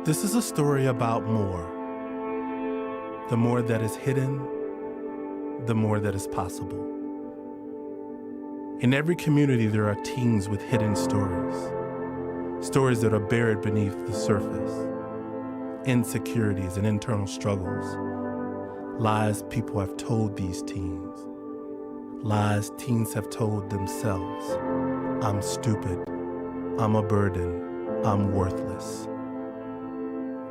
This is a story about more. The more that is hidden, the more that is possible. In every community, there are teens with hidden stories. Stories that are buried beneath the surface. Insecurities and internal struggles. Lies people have told these teens. Lies teens have told themselves. I'm stupid. I'm a burden. I'm worthless.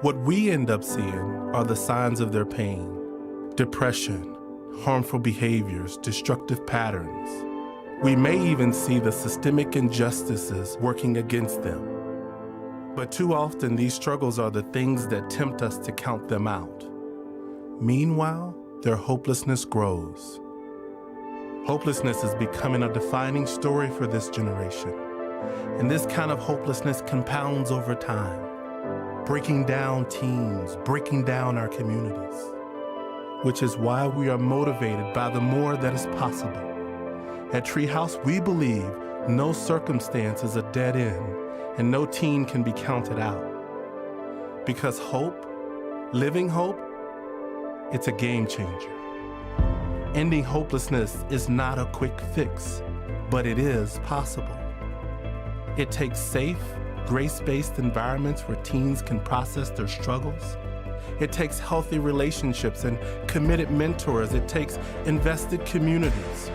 What we end up seeing are the signs of their pain. Depression, harmful behaviors, destructive patterns. We may even see the systemic injustices working against them. But too often, these struggles are the things that tempt us to count them out. Meanwhile, their hopelessness grows. Hopelessness is becoming a defining story for this generation. And this kind of hopelessness compounds over time, breaking down teens, breaking down our communities. Which is why we are motivated by the more that is possible. At Treehouse, we believe no circumstance is a dead end and no teen can be counted out. Because hope, living hope, it's a game changer. Ending hopelessness is not a quick fix, but it is possible. It takes safe, grace-based environments where teens can process their struggles. It takes healthy relationships and committed mentors. It takes invested communities.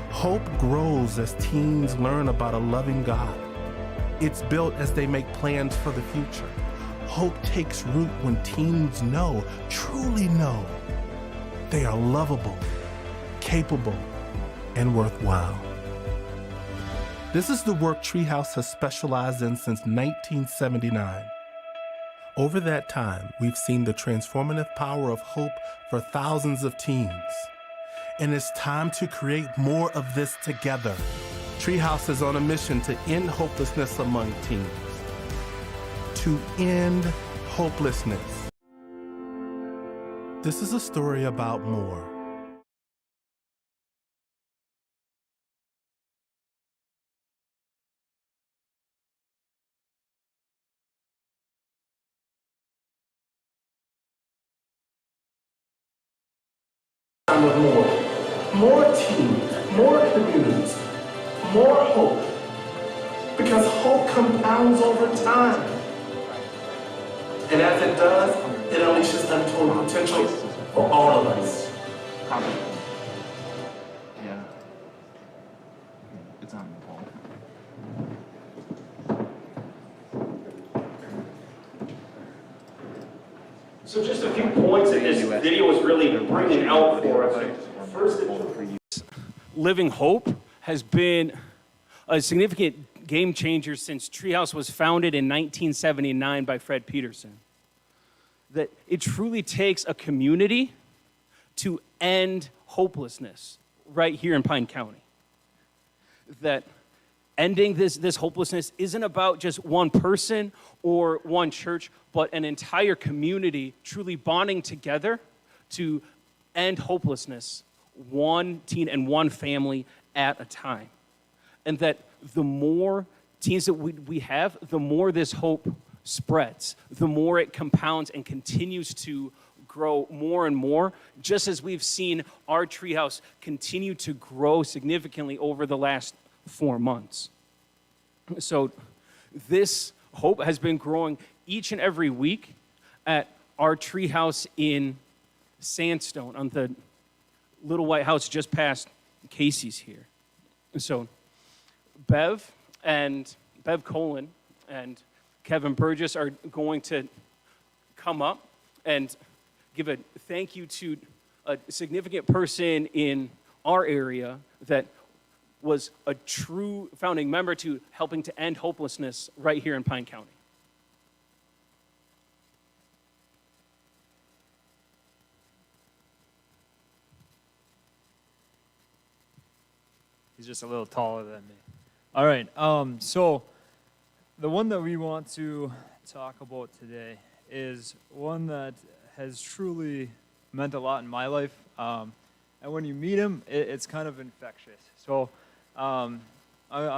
Hope grows as teens learn about a loving God. It's built as they make plans for the future. Hope takes root when teens know, truly know, they are lovable, capable, and worthwhile. This is the work Treehouse has specialized in since 1979. Over that time, we've seen the transformative power of hope for thousands of teens. And it's time to create more of this together. Treehouse is on a mission to end hopelessness among teens. To end hopelessness. This is a story about more. With more teams, more communities, more hope, because hope compounds over time. And as it does, it unleashes untold potential for all of us. Yeah. It's on the wall. So just a few points that this video is really bringing out for us. First, Living Hope has been a significant game changer since Treehouse was founded in 1979 by Fred Peterson. That it truly takes a community to end hopelessness right here in Pine County. That ending this hopelessness isn't about just one person or one church, but an entire community truly bonding together to end hopelessness, one teen and one family at a time. And that the more teens that we have, the more this hope spreads, the more it compounds and continues to grow more and more, just as we've seen our Treehouse continue to grow significantly over the last 4 months. So this hope has been growing each and every week at our Treehouse in Sandstone on the little white house just past Casey's here. So Bev Colin and Kevin Burgess are going to come up and give a thank you to a significant person in our area that was a true founding member to helping to end hopelessness right here in Pine County. He's just a little taller than me. All right, so the one that we want to talk about today is one that has truly meant a lot in my life. And when you meet him, it's kind of infectious. So I'm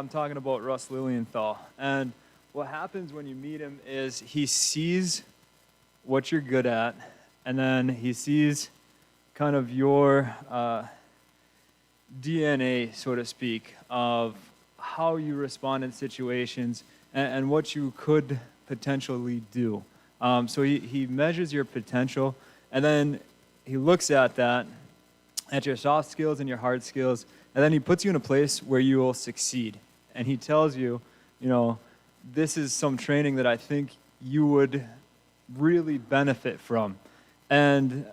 talking about Russ Lilienthal. And what happens when you meet him is he sees what you're good at, and then he sees kind of your DNA, so to speak, of how you respond in situations and what you could potentially do. So he measures your potential, and then he looks at that, at your soft skills and your hard skills, and then he puts you in a place where you will succeed. And he tells you, you know, this is some training that I think you would really benefit from. And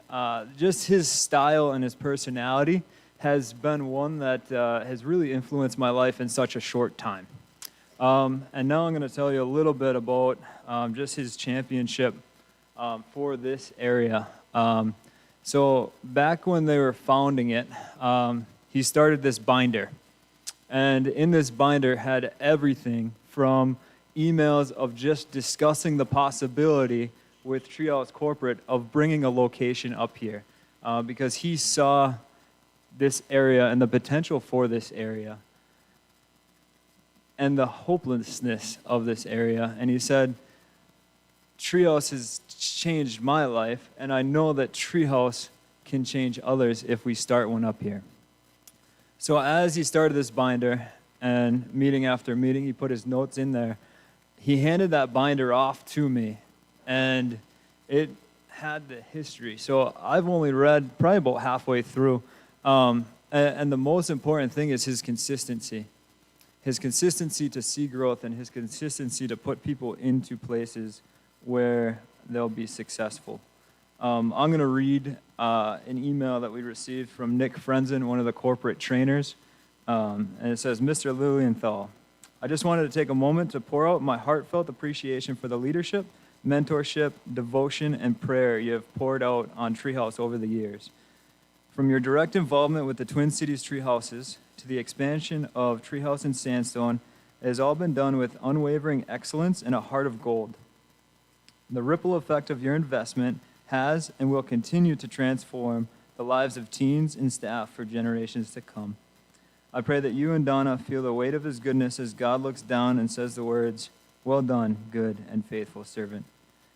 just his style and his personality has been one that has really influenced my life in such a short time. And now I'm going to tell you a little bit about just his championship for this area. So back when they were founding it, he started this binder. And in this binder had everything from emails of just discussing the possibility with Treehouse Corporate of bringing a location up here, because he saw this area and the potential for this area and the hopelessness of this area. And he said, Treehouse has changed my life, and I know that Treehouse can change others if we start one up here. So as he started this binder, and meeting after meeting, he put his notes in there, he handed that binder off to me, and it had the history. So I've only read probably about halfway through, and the most important thing is his consistency. His consistency to see growth, and his consistency to put people into places where they'll be successful. I'm going to read an email that we received from Nick Frenzen, one of the corporate trainers. And it says, Mr. Lilienthal, I just wanted to take a moment to pour out my heartfelt appreciation for the leadership, mentorship, devotion, and prayer you have poured out on Treehouse over the years. From your direct involvement with the Twin Cities Treehouses to the expansion of Treehouse in Sandstone, it has all been done with unwavering excellence and a heart of gold. The ripple effect of your investment has and will continue to transform the lives of teens and staff for generations to come. I pray that you and Donna feel the weight of his goodness as God looks down and says the words, well done, good and faithful servant.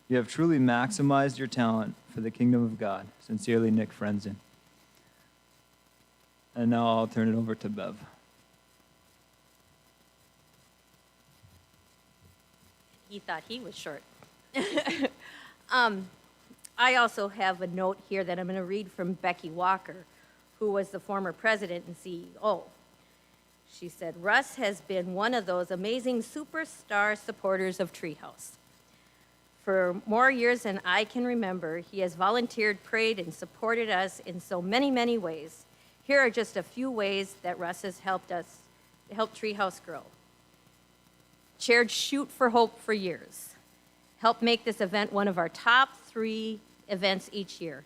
You have truly maximized your talent for the kingdom of God. Sincerely, Nick Frenzen. And now I'll turn it over to Bev. He thought he was short. I also have a note here that I'm going to read from Becky Walker, who was the former president and CEO. She said, Russ has been one of those amazing superstar supporters of Treehouse. For more years than I can remember, he has volunteered, prayed, and supported us in so many, many ways. Here are just a few ways that Russ has helped Treehouse grow. Chaired Shoot for Hope for years. Helped make this event one of our top 3 events each year.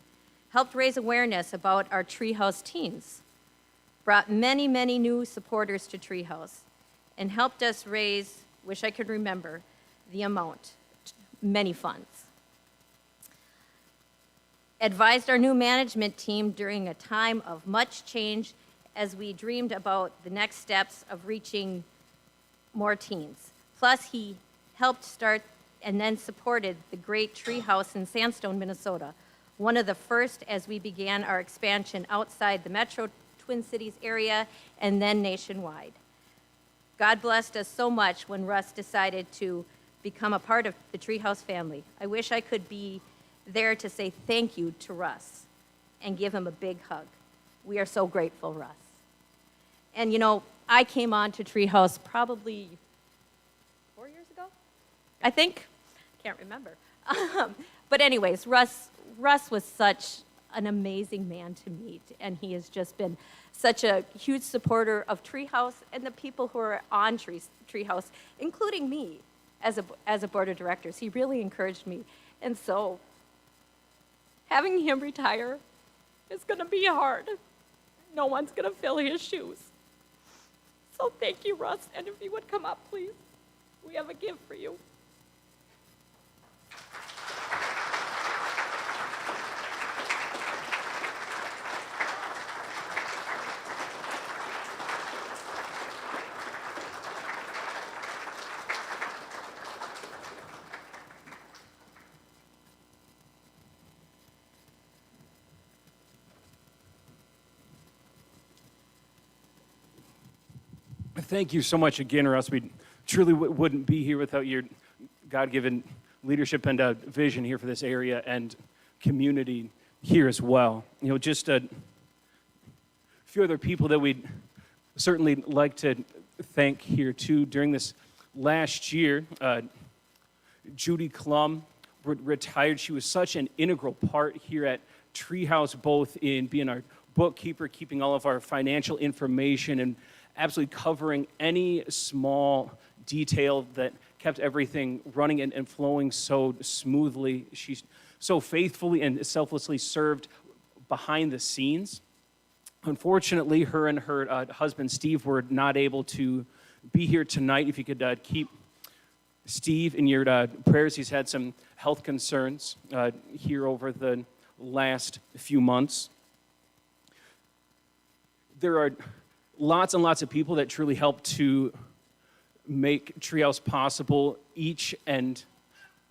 Helped raise awareness about our Treehouse teens. Brought many, many new supporters to Treehouse. And helped us raise, wish I could remember, the amount, many funds. Advised our new management team during a time of much change as we dreamed about the next steps of reaching more teens. Plus, he helped start and then supported the great Treehouse in Sandstone, Minnesota, one of the first as we began our expansion outside the metro Twin Cities area and then nationwide. God blessed us so much when Russ decided to become a part of the Treehouse family. I wish I could be there to say thank you to Russ and give him a big hug. We are so grateful, Russ. And you know, I came on to Treehouse probably 4 years ago, I think. Can't remember. But anyways, Russ was such an amazing man to meet, and he has just been such a huge supporter of Treehouse and the people who are on Treehouse, including me as a board of directors. He really encouraged me. And so having him retire is going to be hard. No one's going to fill his shoes. So thank you, Russ. And if you would come up, please. We have a gift for you. Thank you so much again, or else we truly wouldn't be here without your God-given leadership and vision here for this area and community here as well. You know, just a few other people that we'd certainly like to thank here too. During this last year, Judy Klum retired. She was such an integral part here at Treehouse, both in being our bookkeeper, keeping all of our financial information, and absolutely covering any small detail that kept everything running and flowing so smoothly. She so faithfully and selflessly served behind the scenes. Unfortunately, her and her husband, Steve, were not able to be here tonight. If you could keep Steve in your prayers. He's had some health concerns here over the last few months. There are lots and lots of people that truly help to make Treehouse possible each and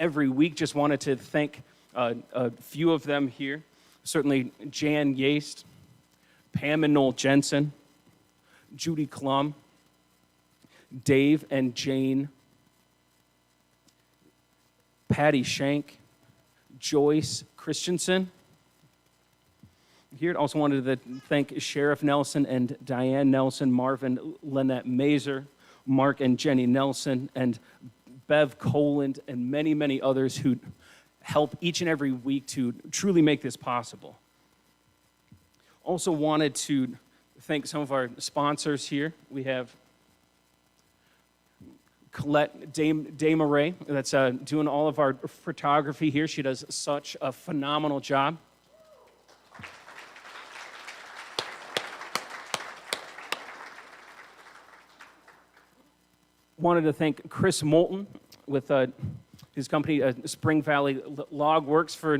every week. Just wanted to thank a few of them here. Certainly Jan Yaste, Pam and Noel Jensen, Judy Klum, Dave and Jane, Patty Shank, Joyce Christensen. Here, also wanted to thank Sheriff Nelson and Diane Nelson, Marvin Lynette Mazer, Mark and Jenny Nelson, and Bev Coland, and many, many others who help each and every week to truly make this possible. Also wanted to thank some of our sponsors here. We have Colette Desmarais, that's doing all of our photography here. She does such a phenomenal job. Wanted to thank Chris Moulton with his company, Spring Valley Log Works, for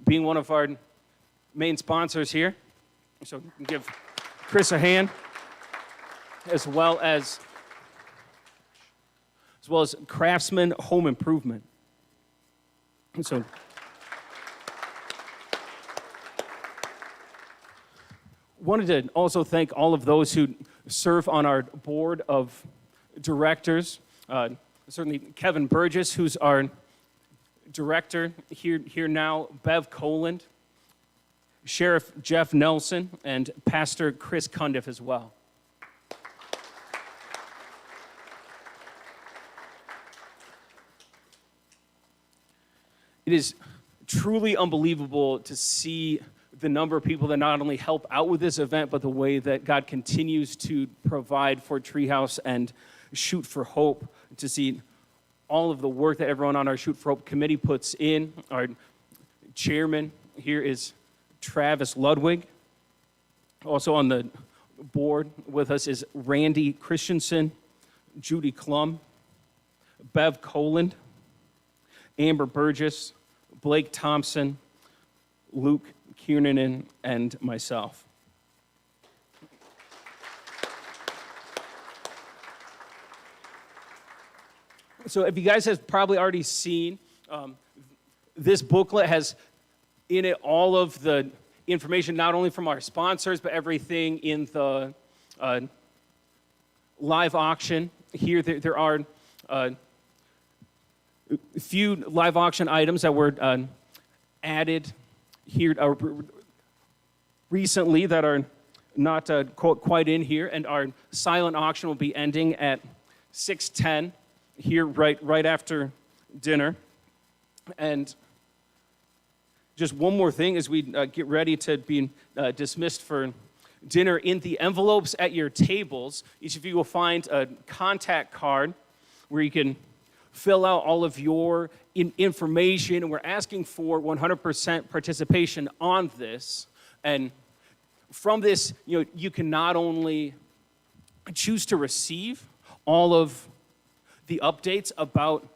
being one of our main sponsors here. So give Chris a hand, as well as Craftsman Home Improvement. And so wanted to also thank all of those who serve on our board of directors. Certainly Kevin Burgess, who's our director here now, Bev Coland, Sheriff Jeff Nelson, and Pastor Chris Cundiff as well. It is truly unbelievable to see the number of people that not only help out with this event, but the way that God continues to provide for Treehouse and Shoot for Hope, to see all of the work that everyone on our Shoot for Hope committee puts in. Our chairman here is Travis Ludwig. Also on the board with us is Randy Christensen, Judy Klum, Bev Coland, Amber Burgess, Blake Thompson, Luke Kiernan, and myself. So if you guys have probably already seen, this booklet has in it all of the information, not only from our sponsors, but everything in the live auction. Here there are a few live auction items that were added here recently that are not quite in here, and our silent auction will be ending at 6:10 here right after dinner. And just one more thing as we get ready to be dismissed for dinner, in the envelopes at your tables, each of you will find a contact card where you can fill out all of your information, and we're asking for 100% participation on this. And from this, you can not only choose to receive all of the updates about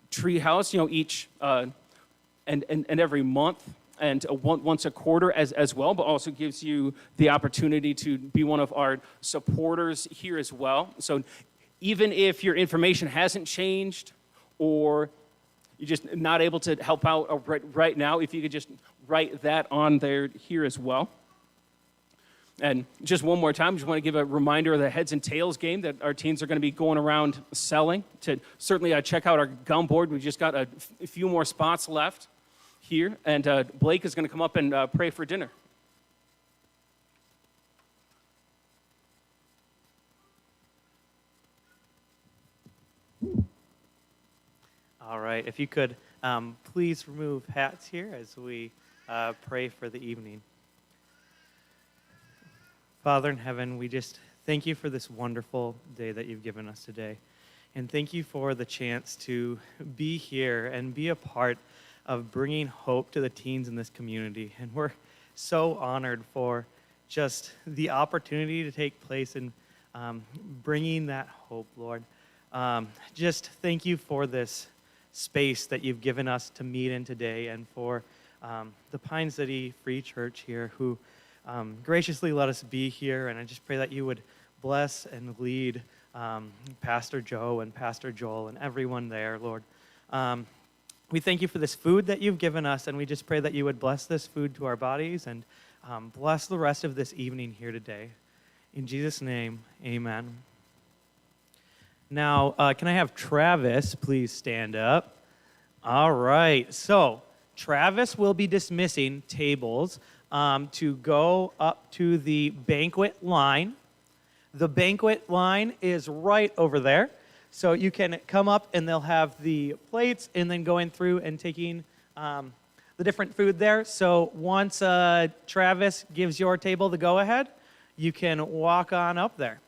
Treehouse, each and every month, and once a quarter as well, but also gives you the opportunity to be one of our supporters here as well. So even if your information hasn't changed, or you're just not able to help out right now, if you could just write that on there here as well. And just one more time, just want to give a reminder of the heads and tails game that our teens are going to be going around selling. To certainly check out our gum board. We just got a few more spots left here. And Blake is going to come up and pray for dinner. All right, if you could please remove hats here as we pray for the evening. Father in heaven, we just thank you for this wonderful day that you've given us today. And thank you for the chance to be here and be a part of bringing hope to the teens in this community. And we're so honored for just the opportunity to take place in bringing that hope, Lord. Just thank you for this space that you've given us to meet in today, and for the Pine City Free Church here who graciously let us be here. And I just pray that you would bless and lead Pastor Joe and Pastor Joel and everyone there, Lord. We thank you for this food that you've given us, and we just pray that you would bless this food to our bodies and bless the rest of this evening here today. In Jesus' name, amen. Now, can I have Travis please stand up? All right. So, Travis will be dismissing tables to go up to the banquet line. The banquet line is right over there. So you can come up and they'll have the plates, and then going through and taking the different food there. So once Travis gives your table the go-ahead, you can walk on up there.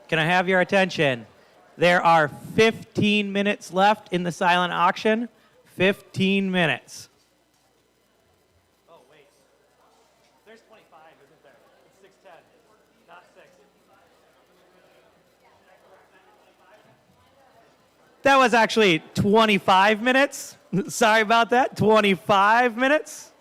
Can I have your attention? There are 15 minutes left in the silent auction. 15 minutes. Oh, wait. There's 25, isn't there? It's 6:10, not 6. That was actually 25 minutes. Sorry about that. 25 minutes.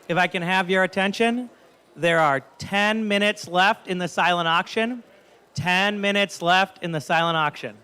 If I can have your attention, there are 10 minutes left in the silent auction. 10 minutes left in the silent auction.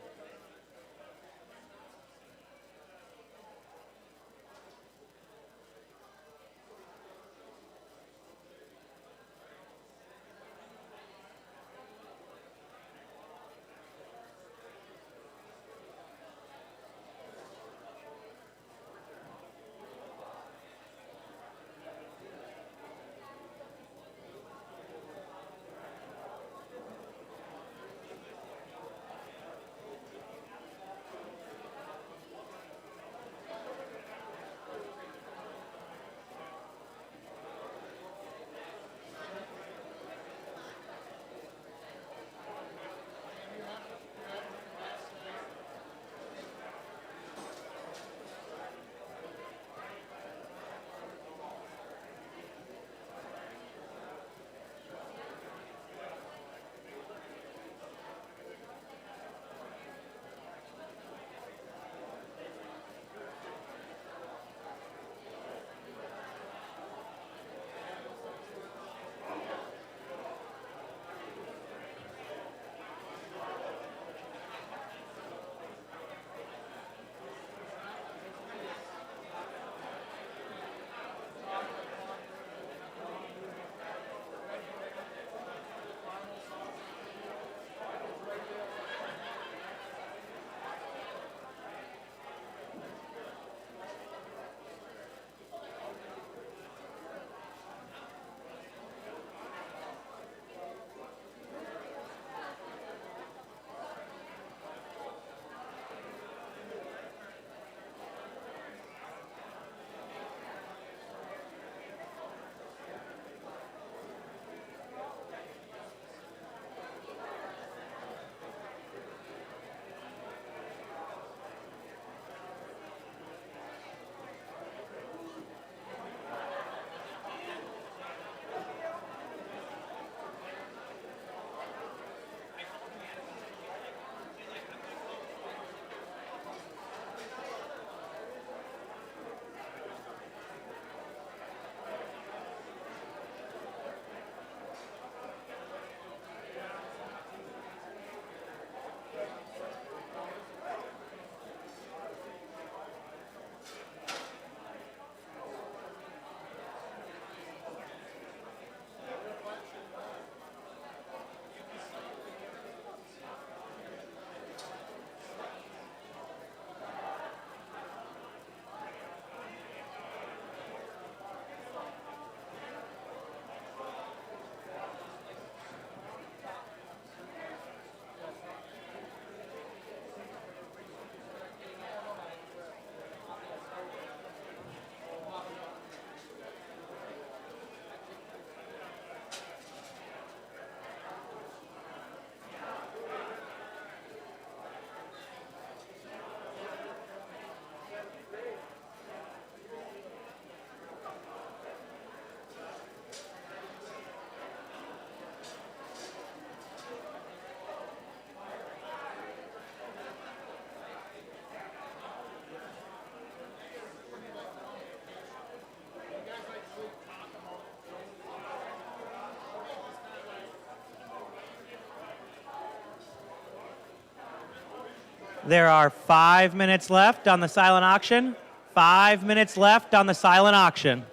There are 5 minutes left on the silent auction. 5 minutes left on the silent auction.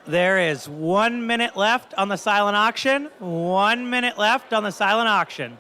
There is 1 minute left on the silent auction. 1 minute left on the silent auction.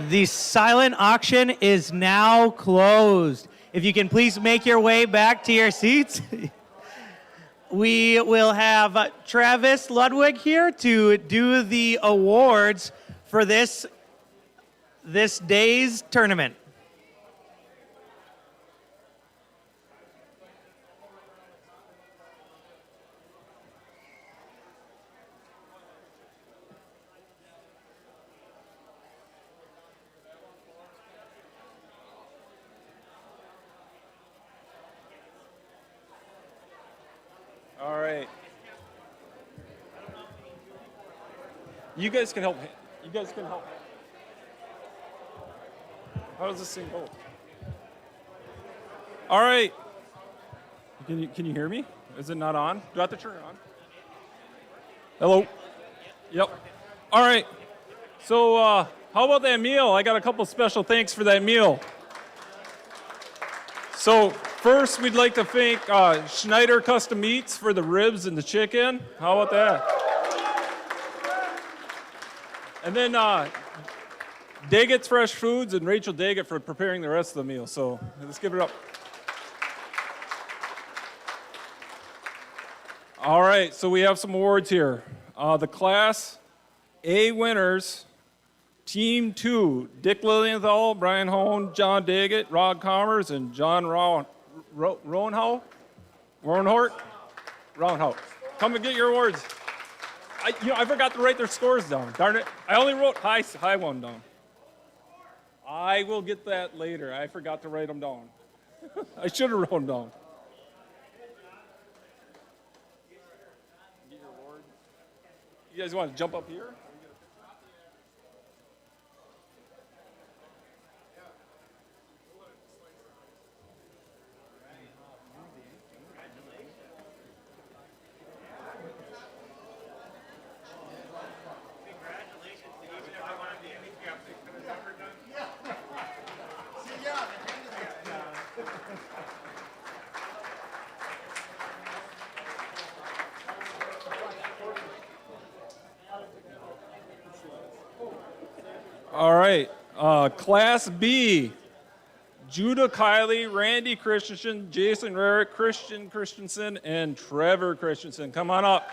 The silent auction is now closed. If you can please make your way back to your seats. We will have Travis Ludwig here to do the awards for this day's tournament. All right. You guys can help. You guys can help. How does this thing go? All right. Can you hear me? Is it not on? Do I have to turn it on? Hello? Yep. All right. So how about that meal? I got a couple special thanks for that meal. So first, we'd like to thank Schneider Custom Meats for the ribs and the chicken. How about that? And then Daggett's Fresh Foods and Rachel Daggett for preparing the rest of the meal. So let's give it up. All right, so we have some awards here. The Class A winners, Team 2, Dick Lilienthal, Brian Hone, John Daggett, Rod Commerce, and John Rownhout. Come and get your awards. I forgot to write their scores down. Darn it. I only wrote high one down. I will get that later. I forgot to write them down. I should have wrote them down. You guys want to jump up here? All right, Class B, Judah Kiley, Randy Christensen, Jason Rarick, Christian Christensen, and Trevor Christensen. Come on up.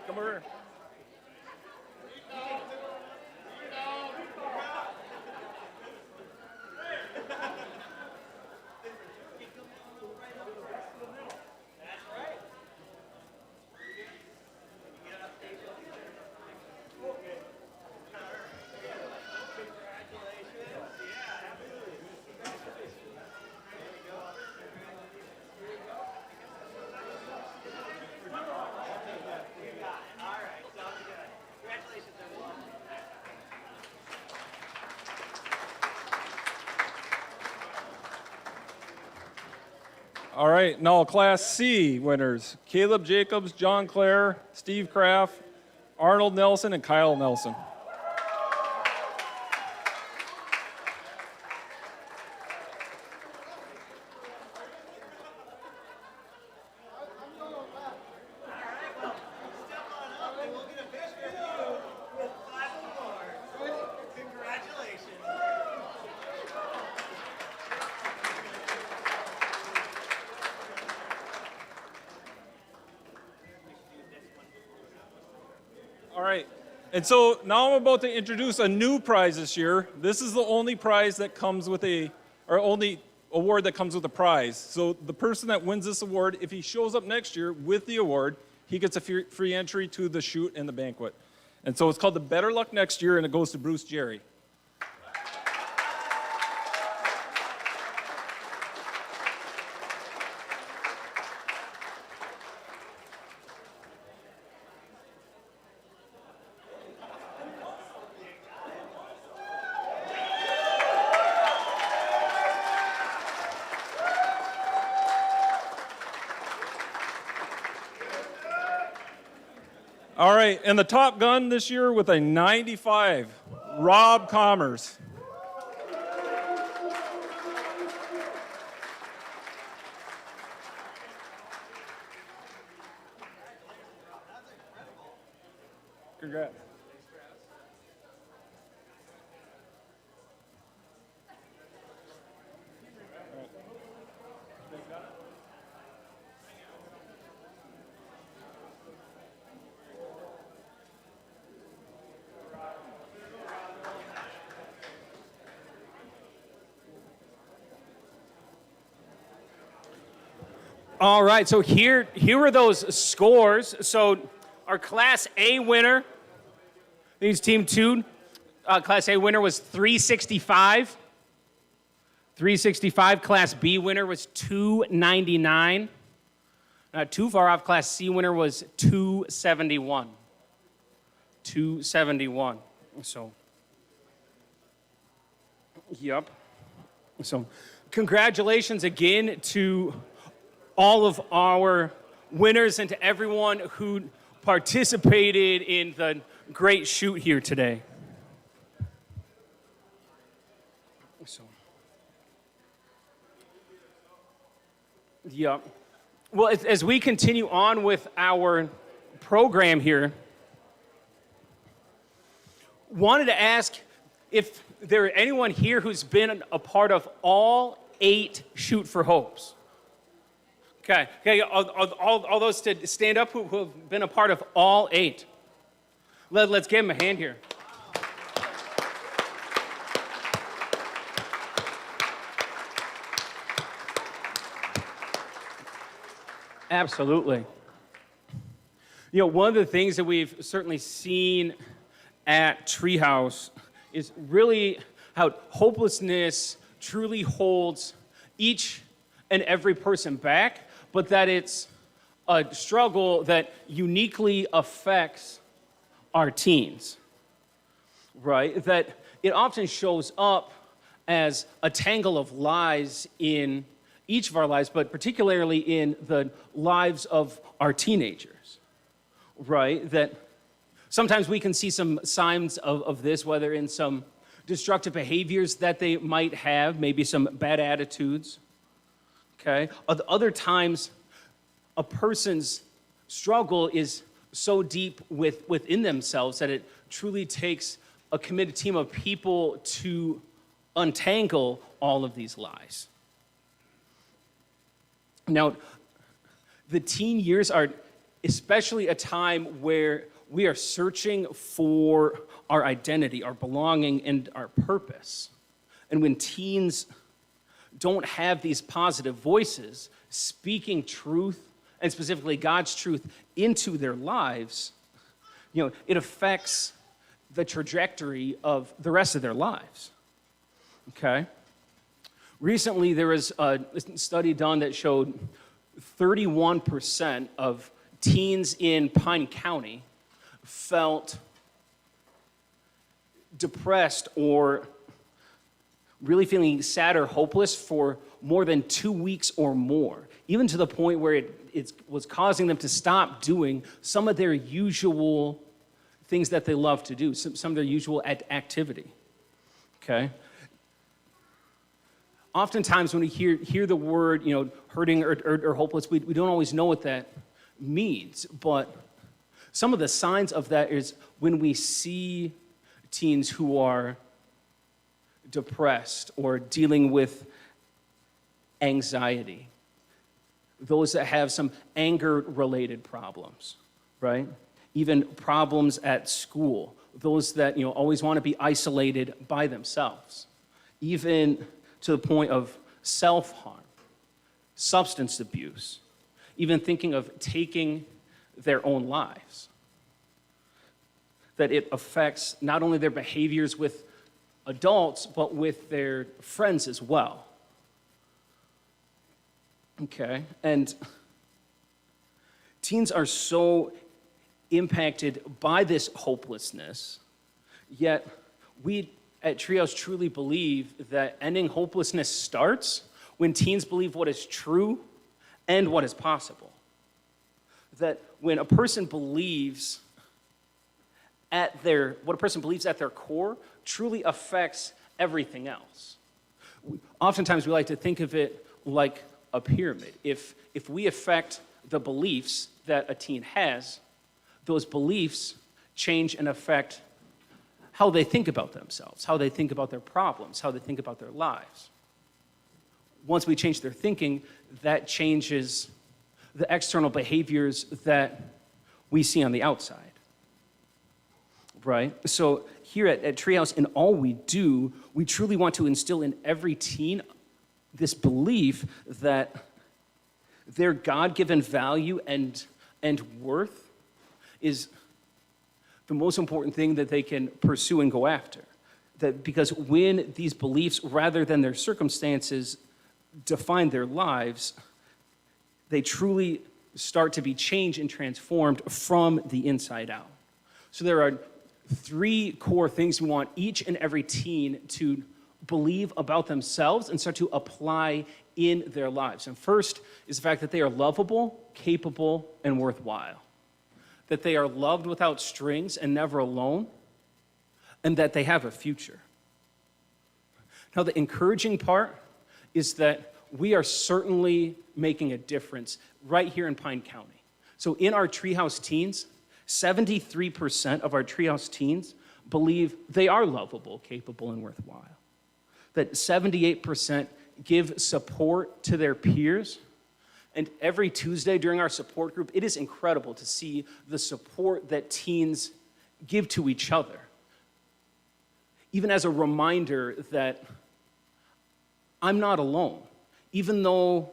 Come over here. All right, now Class C winners, Caleb Jacobs, John Clare, Steve Kraft, Arnold Nelson, and Kyle Nelson. All right. And so now I'm about to introduce a new prize this year. This is the only prize that comes with or only award that comes with a prize. So the person that wins this award, if he shows up next year with the award, he gets a free entry to the shoot and the banquet. And so it's called the Better Luck Next Year, and it goes to Bruce Jerry. All right, and the top gun this year with a 95, Rob Commerce. Congrats. All right, so here are those scores. So our Class A winner, these Team 2, Class A winner was 365. 365. Class B winner was 299. Not too far off. Class C winner was 271. 271. So, yep. So, congratulations again to all of our winners and to everyone who participated in the great shoot here today. So, yeah. Well, as we continue on with our program here, wanted to ask if there are anyone here who's been a part of all 8 Shoot for Hopes. Okay, all those to stand up who have been a part of all 8. Let's give them a hand here. Absolutely. You know, one of the things that we've certainly seen at Treehouse is really how hopelessness truly holds each and every person back, but that it's a struggle that uniquely affects our teens, right? That it often shows up as a tangle of lies in each of our lives, but particularly in the lives of our teenagers, right? That sometimes we can see some signs of this, whether in some destructive behaviors that they might have, maybe some bad attitudes, okay? Other times, a person's struggle is so deep within themselves that it truly takes a committed team of people to untangle all of these lies. Now, the teen years are especially a time where we are searching for our identity, our belonging, and our purpose. And when teens don't have these positive voices speaking truth, and specifically God's truth, into their lives, you know, it affects the trajectory of the rest of their lives, okay? Recently, there was a study done that showed 31% of teens in Pine County felt depressed or really feeling sad or hopeless for more than 2 weeks or more, even to the point where it was causing them to stop doing some of their usual things that they love to do, some of their usual activity, okay? Oftentimes when we hear the word, you know, hurting or hopeless, we don't always know what that means, but some of the signs of that is when we see teens who are depressed or dealing with anxiety, those that have some anger-related problems, right? even problems at school, those that always want to be isolated by themselves, even to the point of self-harm, substance abuse, even thinking of taking their own lives. That it affects not only their behaviors with adults, but with their friends as well. Okay, and teens are so impacted by this hopelessness, yet we at Treehouse truly believe that ending hopelessness starts when teens believe what is true and what is possible. That when a person believes what a person believes at their core truly affects everything else. Oftentimes we like to think of it like a pyramid. If we affect the beliefs that a teen has, those beliefs change and affect how they think about themselves, how they think about their problems, how they think about their lives. Once we change their thinking, that changes the external behaviors that we see on the outside. Right? So here at Treehouse, in all we do, we truly want to instill in every teen this belief that their God-given value and worth is the most important thing that they can pursue and go after. That because when these beliefs, rather than their circumstances, define their lives, they truly start to be changed and transformed from the inside out. So there are 3 core things we want each and every teen to believe about themselves and start to apply in their lives. And first is the fact that they are lovable, capable, and worthwhile. That they are loved without strings and never alone, and that they have a future. Now, the encouraging part is that we are certainly making a difference right here in Pine County. So in our Treehouse teens, 73% of our Treehouse teens believe they are lovable, capable, and worthwhile. That 78% give support to their peers. And every Tuesday during our support group, it is incredible to see the support that teens give to each other. Even as a reminder that I'm not alone. Even though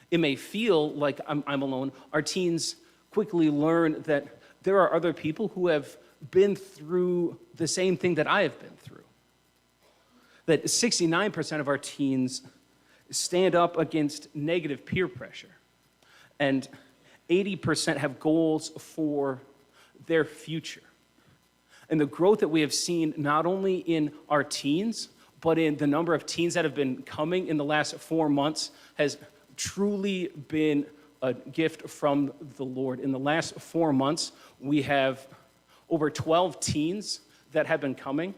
it may feel like I'm alone, our teens quickly learn that there are other people who have been through the same thing that I have been through. That 69% of our teens stand up against negative peer pressure, and 80% have goals for their future. And the growth that we have seen not only in our teens, but in the number of teens that have been coming in the last 4 months has truly been a gift from the Lord. In the last 4 months, we have over 12 teens that have been coming.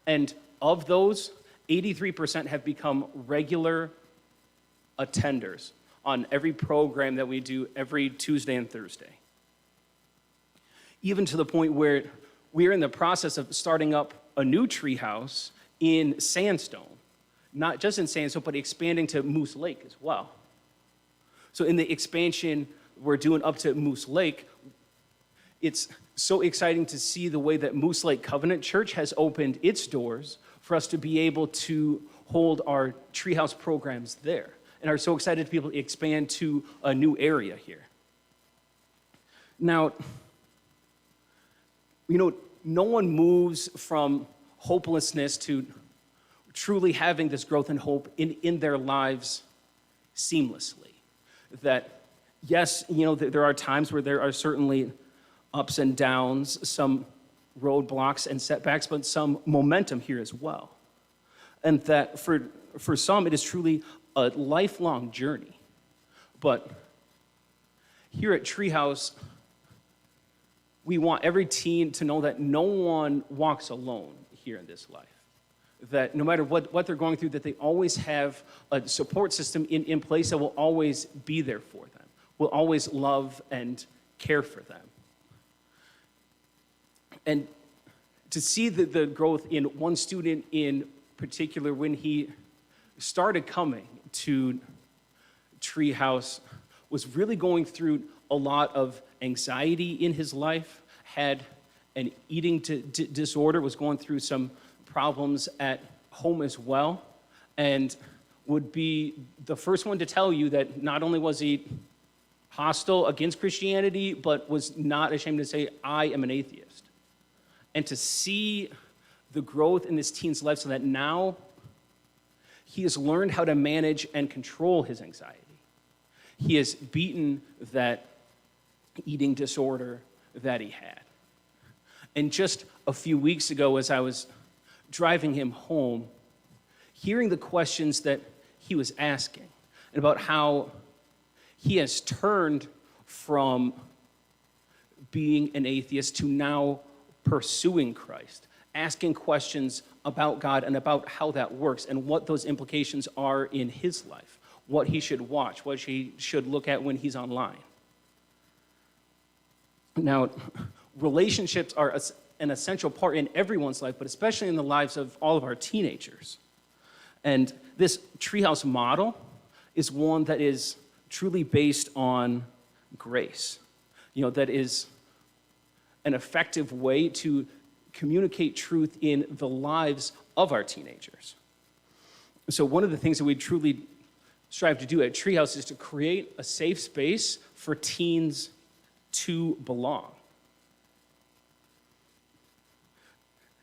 And of those, 83% have become regular attenders on every program that we do every Tuesday and Thursday. Even to the point where we are in the process of starting up a new treehouse in Sandstone. Not just in Sandstone, but expanding to Moose Lake as well. So in the expansion we're doing up to Moose Lake, it's so exciting to see the way that Moose Lake Covenant Church has opened its doors for us to be able to hold our treehouse programs there, and are so excited to be able to expand to a new area here. Now, no one moves from hopelessness to truly having this growth and hope in their lives seamlessly. That, yes, there are times where there are certainly ups and downs, some roadblocks and setbacks, but some momentum here as well. And that for some, it is truly a lifelong journey. But here at Treehouse, we want every teen to know that no one walks alone here in this life. That no matter what they're going through, that they always have a support system in place that will always be there for them, will always love and care for them. And to see the growth in one student in particular, when he started coming to Treehouse, was really going through a lot of anxiety in his life, had an eating disorder, was going through some problems at home as well, and would be the first one to tell you that not only was he hostile against Christianity, but was not ashamed to say, I am an atheist. And to see the growth in this teen's life so that now he has learned how to manage and control his anxiety. He has beaten that eating disorder that he had. And just a few weeks ago, as I was driving him home, hearing the questions that he was asking and about how he has turned from being an atheist to now pursuing Christ, asking questions about God and about how that works and what those implications are in his life, what he should watch, what he should look at when he's online. Now, relationships are an essential part in everyone's life, but especially in the lives of all of our teenagers. And this Treehouse model is one that is truly based on grace. That is an effective way to communicate truth in the lives of our teenagers. So one of the things that we truly strive to do at Treehouse is to create a safe space for teens to belong.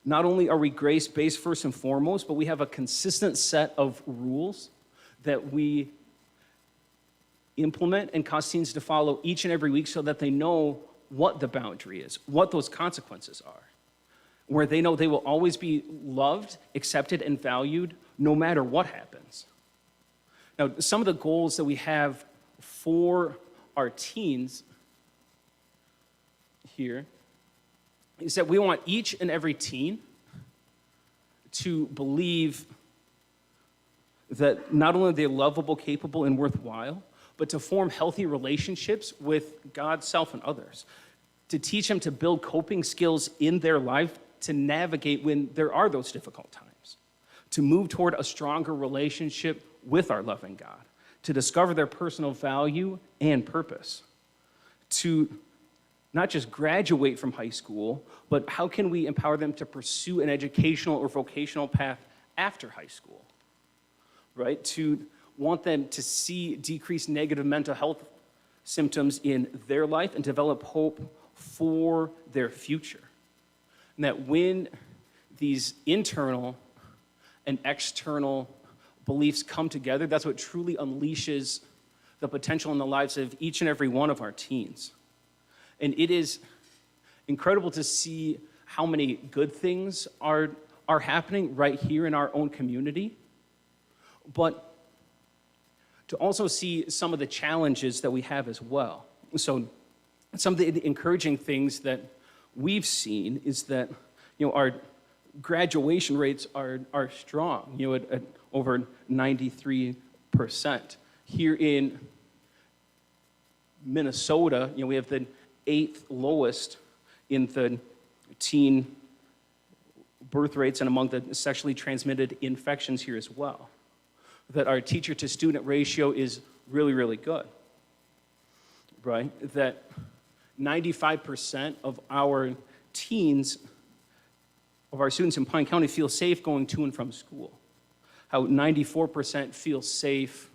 Not only are we grace-based first and foremost, but we have a consistent set of rules that we implement and cause teens to follow each and every week so that they know what the boundary is, what those consequences are, where they know they will always be loved, accepted, and valued no matter what happens. Now, some of the goals that we have for our teens here is that we want each and every teen to believe that not only are they lovable, capable, and worthwhile, but to form healthy relationships with God, self, and others. To teach them to build coping skills in their life to navigate when there are those difficult times. To move toward a stronger relationship with our loving God. To discover their personal value and purpose. To not just graduate from high school, but how can we empower them to pursue an educational or vocational path after high school, right? To want them to see decreased negative mental health symptoms in their life and develop hope for their future. And that when these internal and external beliefs come together, that's what truly unleashes the potential in the lives of each and every one of our teens. And it is incredible to see how many good things are happening right here in our own community, but to also see some of the challenges that we have as well. So some of the encouraging things that we've seen is that our graduation rates are strong, at over 93%. Here in Minnesota, we have the 8th lowest in the teen birth rates and among the sexually transmitted infections here as well. That our teacher-to-student ratio is really, really good, right? That 95% of our teens, of our students in Pine County feel safe going to and from school. How 94% feel safe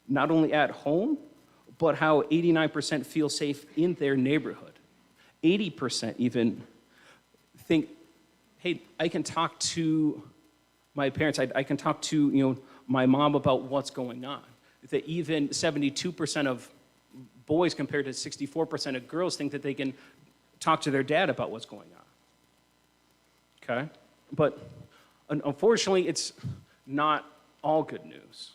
not only at home, but how 89% feel safe in their neighborhood. 80% even think, hey, I can talk to my parents, I can talk to my mom about what's going on. That even 72% of boys compared to 64% of girls think that they can talk to their dad about what's going on. Okay? But unfortunately, it's not all good news.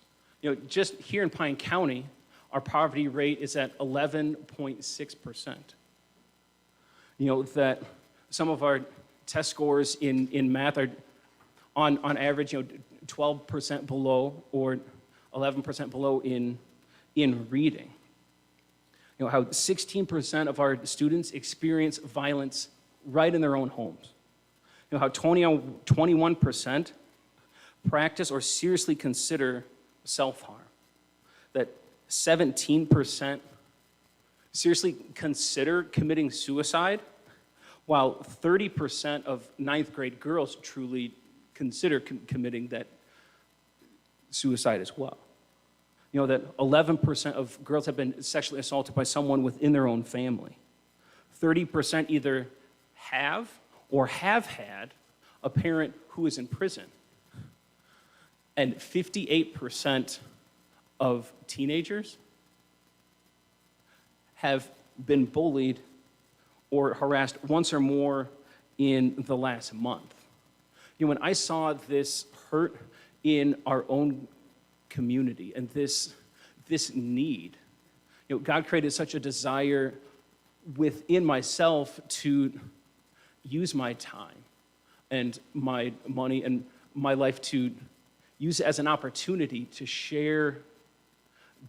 Just here in Pine County, our poverty rate is at 11.6%. That some of our test scores in math are on average, 12% below or 11% below in reading. How 16% of our students experience violence right in their own homes. How 21% practice or seriously consider self-harm. That 17% seriously consider committing suicide, while 30% of ninth grade girls truly consider committing that suicide as well. You know, that 11% of girls have been sexually assaulted by someone within their own family. 30% either have or have had a parent who is in prison. And 58% of teenagers have been bullied or harassed once or more in the last month. You know, when I saw this hurt in our own community and this need, you know, God created such a desire within myself to use my time and my money and my life to use it as an opportunity to share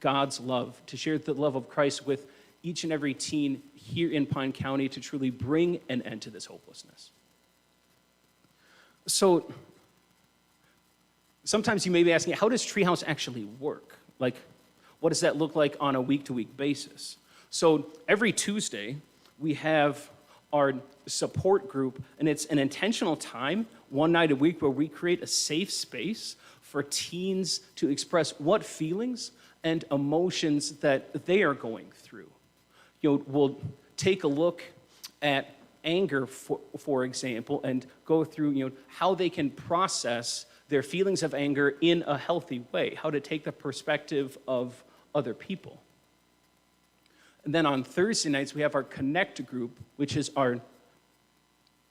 God's love, to share the love of Christ with each and every teen here in Pine County to truly bring an end to this hopelessness. So sometimes you may be asking, how does Treehouse actually work? Like, what does that look like on a week-to-week basis? So every Tuesday, we have our support group, and it's an intentional time, one night a week, where we create a safe space for teens to express what feelings and emotions that they are going through. You know, we'll take a look at anger, for example, and go through, you know, how they can process their feelings of anger in a healthy way, how to take the perspective of other people. And then on Thursday nights, we have our Connect group, which is our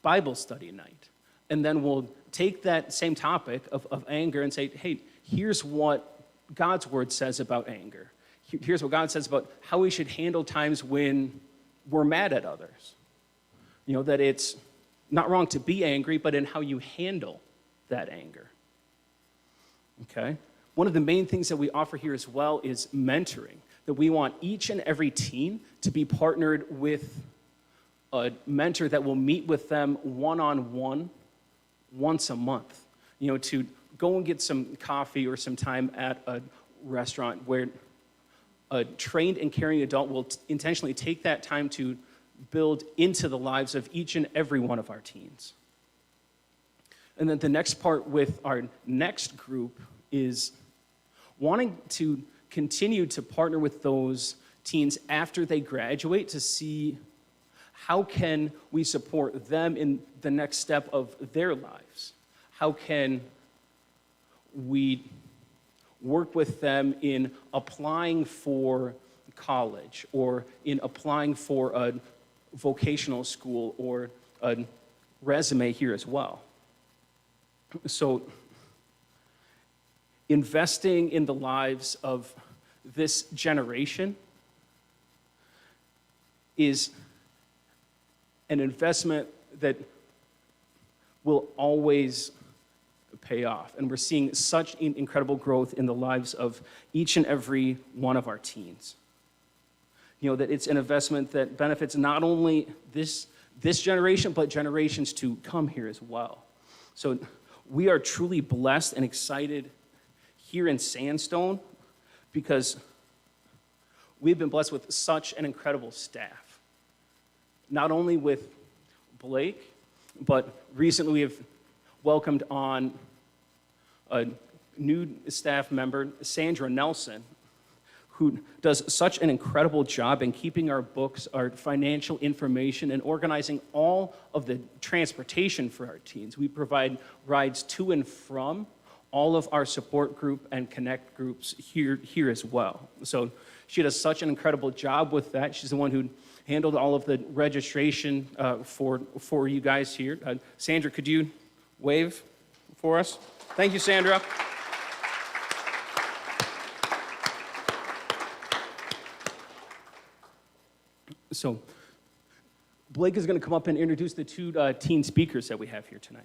Bible study night. And then we'll take that same topic of anger and say, hey, here's what God's word says about anger. Here's what God says about how we should handle times when we're mad at others. You know, that it's not wrong to be angry, but in how you handle that anger. Okay? One of the main things that we offer here as well is mentoring, that we want each and every teen to be partnered with a mentor that will meet with them one-on-one once a month, you know, to go and get some coffee or some time at a restaurant where a trained and caring adult will intentionally take that time to build into the lives of each and every one of our teens. And then the next part with our next group is wanting to continue to partner with those teens after they graduate to see how can we support them in the next step of their lives. How can we work with them in applying for college or in applying for a vocational school or a resume here as well. So investing in the lives of this generation is an investment that will always pay off. And we're seeing such incredible growth in the lives of each and every one of our teens. You know, that it's an investment that benefits not only this generation, but generations to come here as well. So we are truly blessed and excited here in Sandstone because we've been blessed with such an incredible staff. Not only with Blake, but recently we have welcomed on a new staff member, Sandra Nelson, who does such an incredible job in keeping our books, our financial information, and organizing all of the transportation for our teens. We provide rides to and from all of our support group and connect groups here as well. So she does such an incredible job with that. She's the one who handled all of the registration for you guys here. Sandra, could you wave for us? Thank you, Sandra. So Blake is going to come up and introduce the two teen speakers that we have here tonight.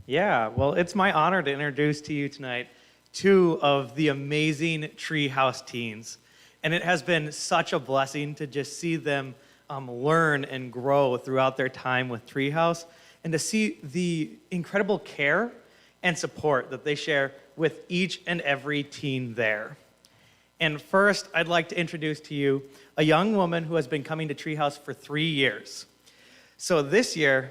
Yeah, well, it's my honor to introduce to you tonight two of the amazing Treehouse teens. And it has been such a blessing to just see them learn and grow throughout their time with Treehouse. and to see the incredible care and support that they share with each and every teen there. And first, I'd like to introduce to you a young woman who has been coming to Treehouse for 3 years. So this year,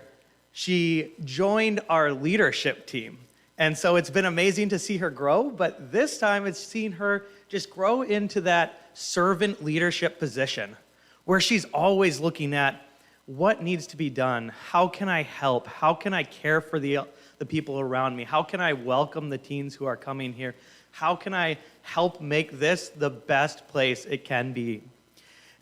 she joined our leadership team. And so it's been amazing to see her grow, but this time it's seen her just grow into that servant leadership position where she's always looking at what needs to be done, how can I help, how can I care for the people around me, how can I welcome the teens who are coming here, how can I help make this the best place it can be.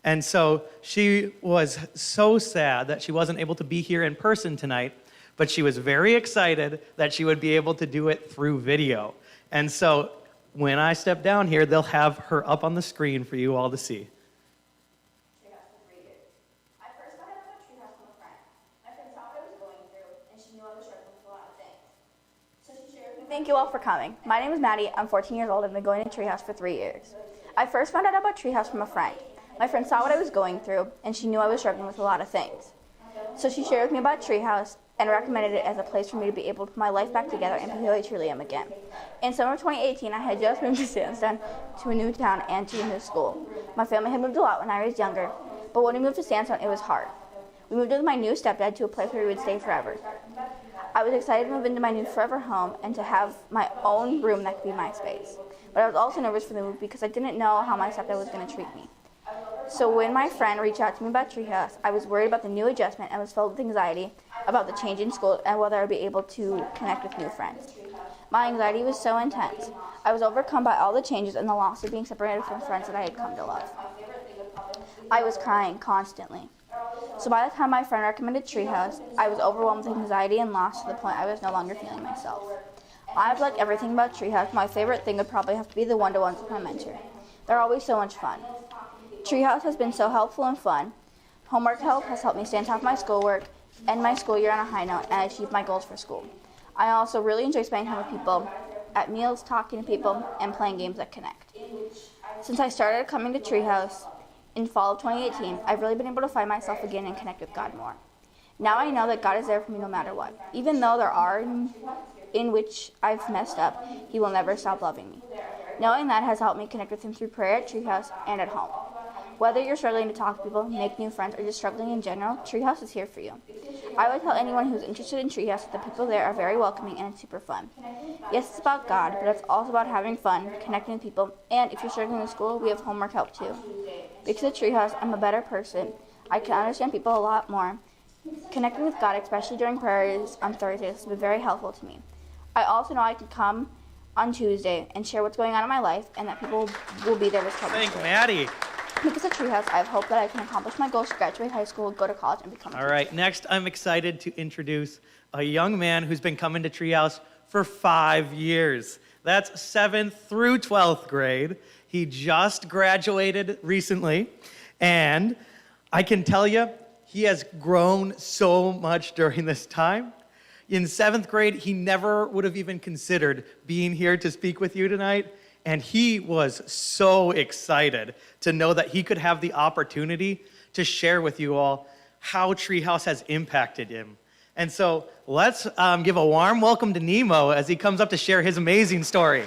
And so she was so sad that she wasn't able to be here in person tonight, but she was very excited that she would be able to do it through video. And so when I step down here, they'll have her up on the screen for you all to see. Treehouse for 3 years. I first found out about Treehouse from a friend. My friend saw what I was going through, and she knew I was struggling with a lot of things. So she shared with me. Thank you all for coming. My name is Maddie. I'm 14 years old and I've been going to Treehouse for 3 years. I first found out about Treehouse from a friend. My friend saw what I was going through, and she knew I was struggling with a lot of things. So she shared with me about Treehouse and recommended it as a place for me to be able to put my life back together and be who I truly am again. In summer of 2018, I had just moved to Sandstone, to a new town and to a new school. My family had moved a lot when I was younger, but when we moved to Sandstone, it was hard. We moved with my new stepdad to a place where we would stay forever. I was excited to move into my new forever home and to have my own room that could be my space. But I was also nervous for the move because I didn't know how my stepdad was going to treat me. So when my friend reached out to me about Treehouse, I was worried about the new adjustment and was filled with anxiety about the change in school and whether I would be able to connect with new friends. My anxiety was so intense. I was overcome by all the changes and the loss of being separated from friends that I had come to love. I was crying constantly. So by the time my friend recommended Treehouse, I was overwhelmed with anxiety and lost to the point I was no longer feeling myself. I've liked everything about Treehouse. My favorite thing would probably have to be the one-to-ones with my mentor. They're always so much fun. Treehouse has been so helpful and fun. Homework help has helped me stay on top of my schoolwork, end my school year on a high note, and achieve my goals for school. I also really enjoy spending time with people, at meals, talking to people, and playing games that connect. Since I started coming to Treehouse in fall of 2018, I've really been able to find myself again and connect with God more. Now I know that God is there for me no matter what. Even though there are in which I've messed up, He will never stop loving me. Knowing that has helped me connect with Him through prayer at Treehouse and at home. Whether you're struggling to talk to people, make new friends, or just struggling in general, Treehouse is here for you. I would tell anyone who's interested in Treehouse that the people there are very welcoming and it's super fun. Yes, it's about God, but it's also about having fun, connecting with people, and if you're struggling in school, we have homework help too. Because of Treehouse, I'm a better person. I can understand people a lot more. Connecting with God, especially during prayers on Thursdays, has been very helpful to me. I also know I can come on Tuesday and share what's going on in my life, and that people will be there to help me. Thank Maddie. Because of Treehouse, I have hope that I can accomplish my goals to graduate high school, go to college, and become a All right, next I'm excited to introduce a young man who's been coming to Treehouse for 5 years. That's 7th through 12th grade. He just graduated recently, and I can tell you, he has grown so much during this time. In 7th grade, he never would have even considered being here to speak with you tonight. And he was so excited to know that he could have the opportunity to share with you all how Treehouse has impacted him. And so let's give a warm welcome to Nemo as he comes up to share his amazing story.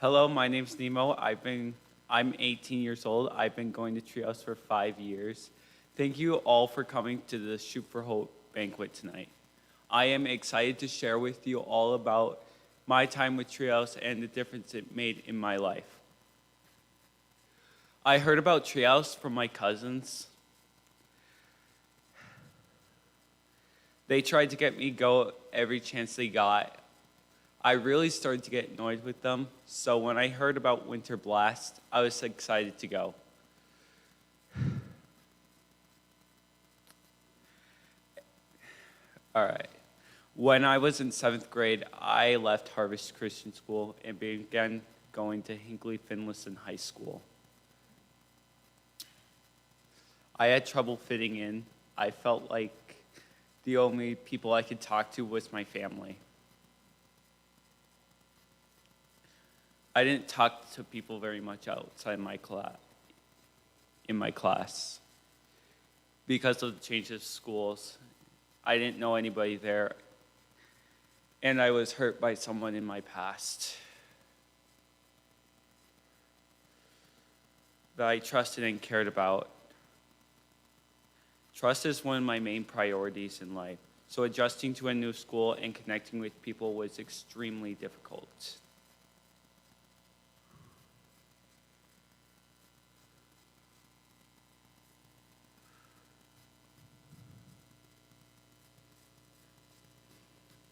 Hello, my name's Nemo. I'm 18 years old. I've been going to Treehouse for 5 years. Thank you all for coming to the Shoot for Hope banquet tonight. I am excited to share with you all about my time with Treehouse and the difference it made in my life. I heard about Treehouse from my cousins. They tried to get me to go every chance they got. I really started to get annoyed with them, so when I heard about Winter Blast, I was excited to go. All right. When I was in 7th grade, I left Harvest Christian School and began going to Hinckley Finlayson High School. I had trouble fitting in. I felt like the only people I could talk to was my family. I didn't talk to people very much outside in my class. Because of the change of schools, I didn't know anybody there, and I was hurt by someone in my past that I trusted and cared about. Trust is one of my main priorities in life, so adjusting to a new school and connecting with people was extremely difficult.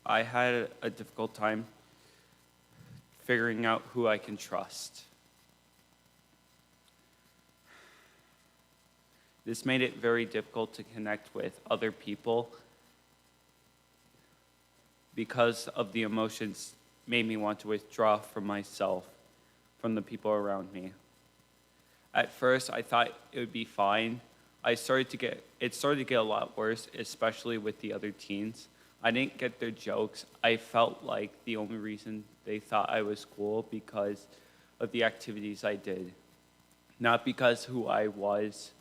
I had a difficult time figuring out who I can trust. This made it very difficult to connect with other people because of the emotions made me want to withdraw from myself, from the people around me. At first, I thought it would be fine. It started to get a lot worse, especially with the other teens. I didn't get their jokes. I felt like the only reason they thought I was cool because of the activities I did, not because who I was.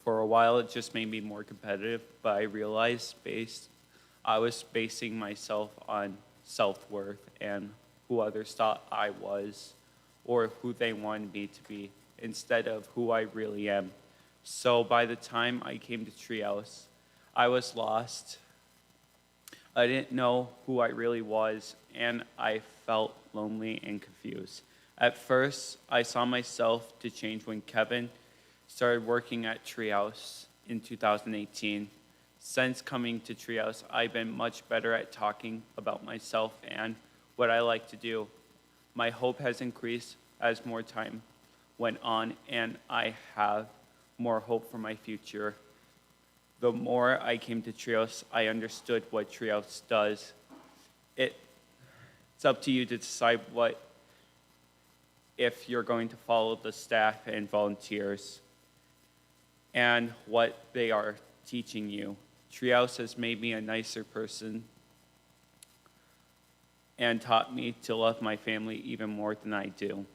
For a while, it just made me more competitive, but I realized I was basing myself on self-worth and who others thought I was or who they wanted me to be instead of who I really am. So by the time I came to Treehouse, I was lost. I didn't know who I really was, and I felt lonely and confused. At first, I saw myself to change when Kevin started working at Treehouse in 2018. Since coming to Treehouse, I've been much better at talking about myself and what I like to do. My hope has increased as more time went on, and I have more hope for my future. The more I came to Treehouse, I understood what Treehouse does. It's up to you to decide if you're going to follow the staff and volunteers and what they are teaching you. Treehouse has made me a nicer person and taught me to love my family even more than I do.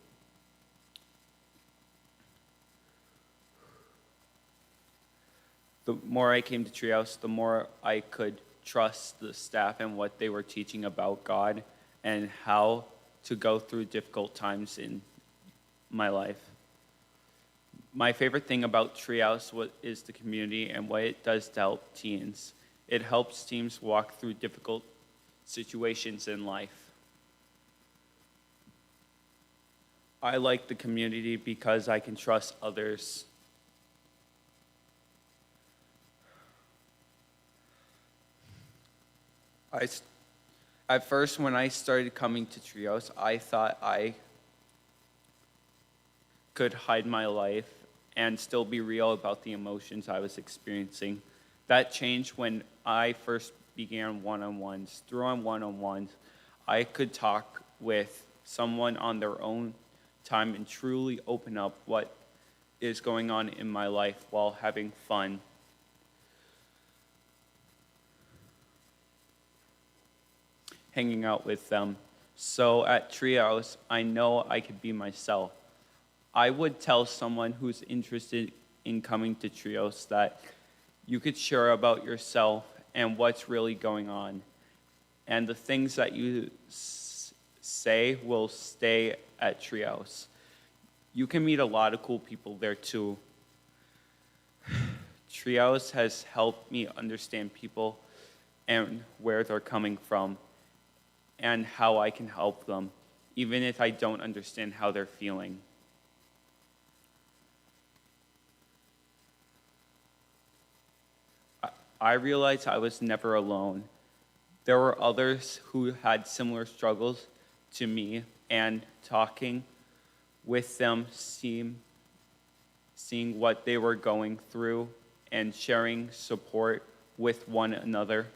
The more I came to Treehouse, the more I could trust the staff and what they were teaching about God and how to go through difficult times in my life. My favorite thing about Treehouse is the community and what it does to help teens. It helps teens walk through difficult situations in life. I like the community because I can trust others. At first, when I started coming to Treehouse, I thought I could hide my life and still be real about the emotions I was experiencing. That changed when I first began one-on-ones. Through one-on-ones, I could talk with someone on their own time and truly open up what is going on in my life while having fun. Hanging out with them. So at Treehouse, I know I could be myself. I would tell someone who's interested in coming to Treehouse that you could share about yourself and what's really going on. And the things that you say will stay at Treehouse. You can meet a lot of cool people there too. Treehouse has helped me understand people and where they're coming from and how I can help them, even if I don't understand how they're feeling. I realized I was never alone. There were others who had similar struggles to me, and talking with them, seeing what they were going through, and sharing support with one another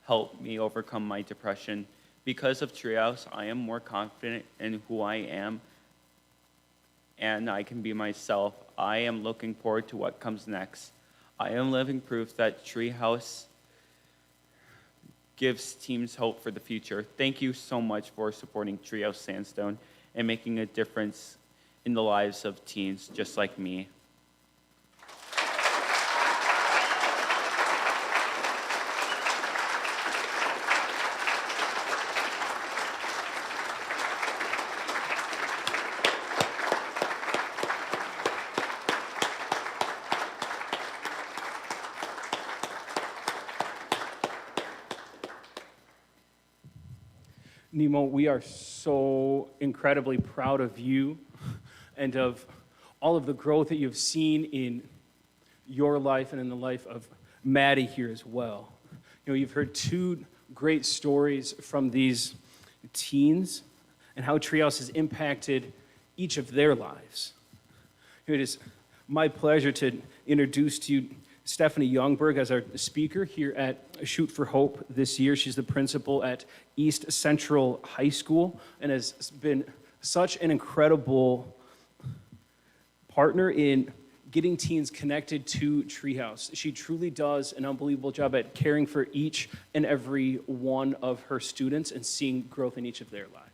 helped me overcome my depression. Because of Treehouse, I am more confident in who I am and I can be myself. I am looking forward to what comes next. I am living proof that Treehouse gives teams hope for the future. Thank you so much for supporting Treehouse Sandstone and making a difference in the lives of teens just like me. Nemo, we are so incredibly proud of you and of all of the growth that you've seen in your life and in the life of Maddie here as well. You know, you've heard two great stories from these teens and how Treehouse has impacted each of their lives. It is my pleasure to introduce to you Stephanie Youngberg as our speaker here at Shoot for Hope this year. She's the principal at East Central High School and has been such an incredible partner in getting teens connected to Treehouse. She truly does an unbelievable job at caring for each and every one of her students and seeing growth in each of their lives.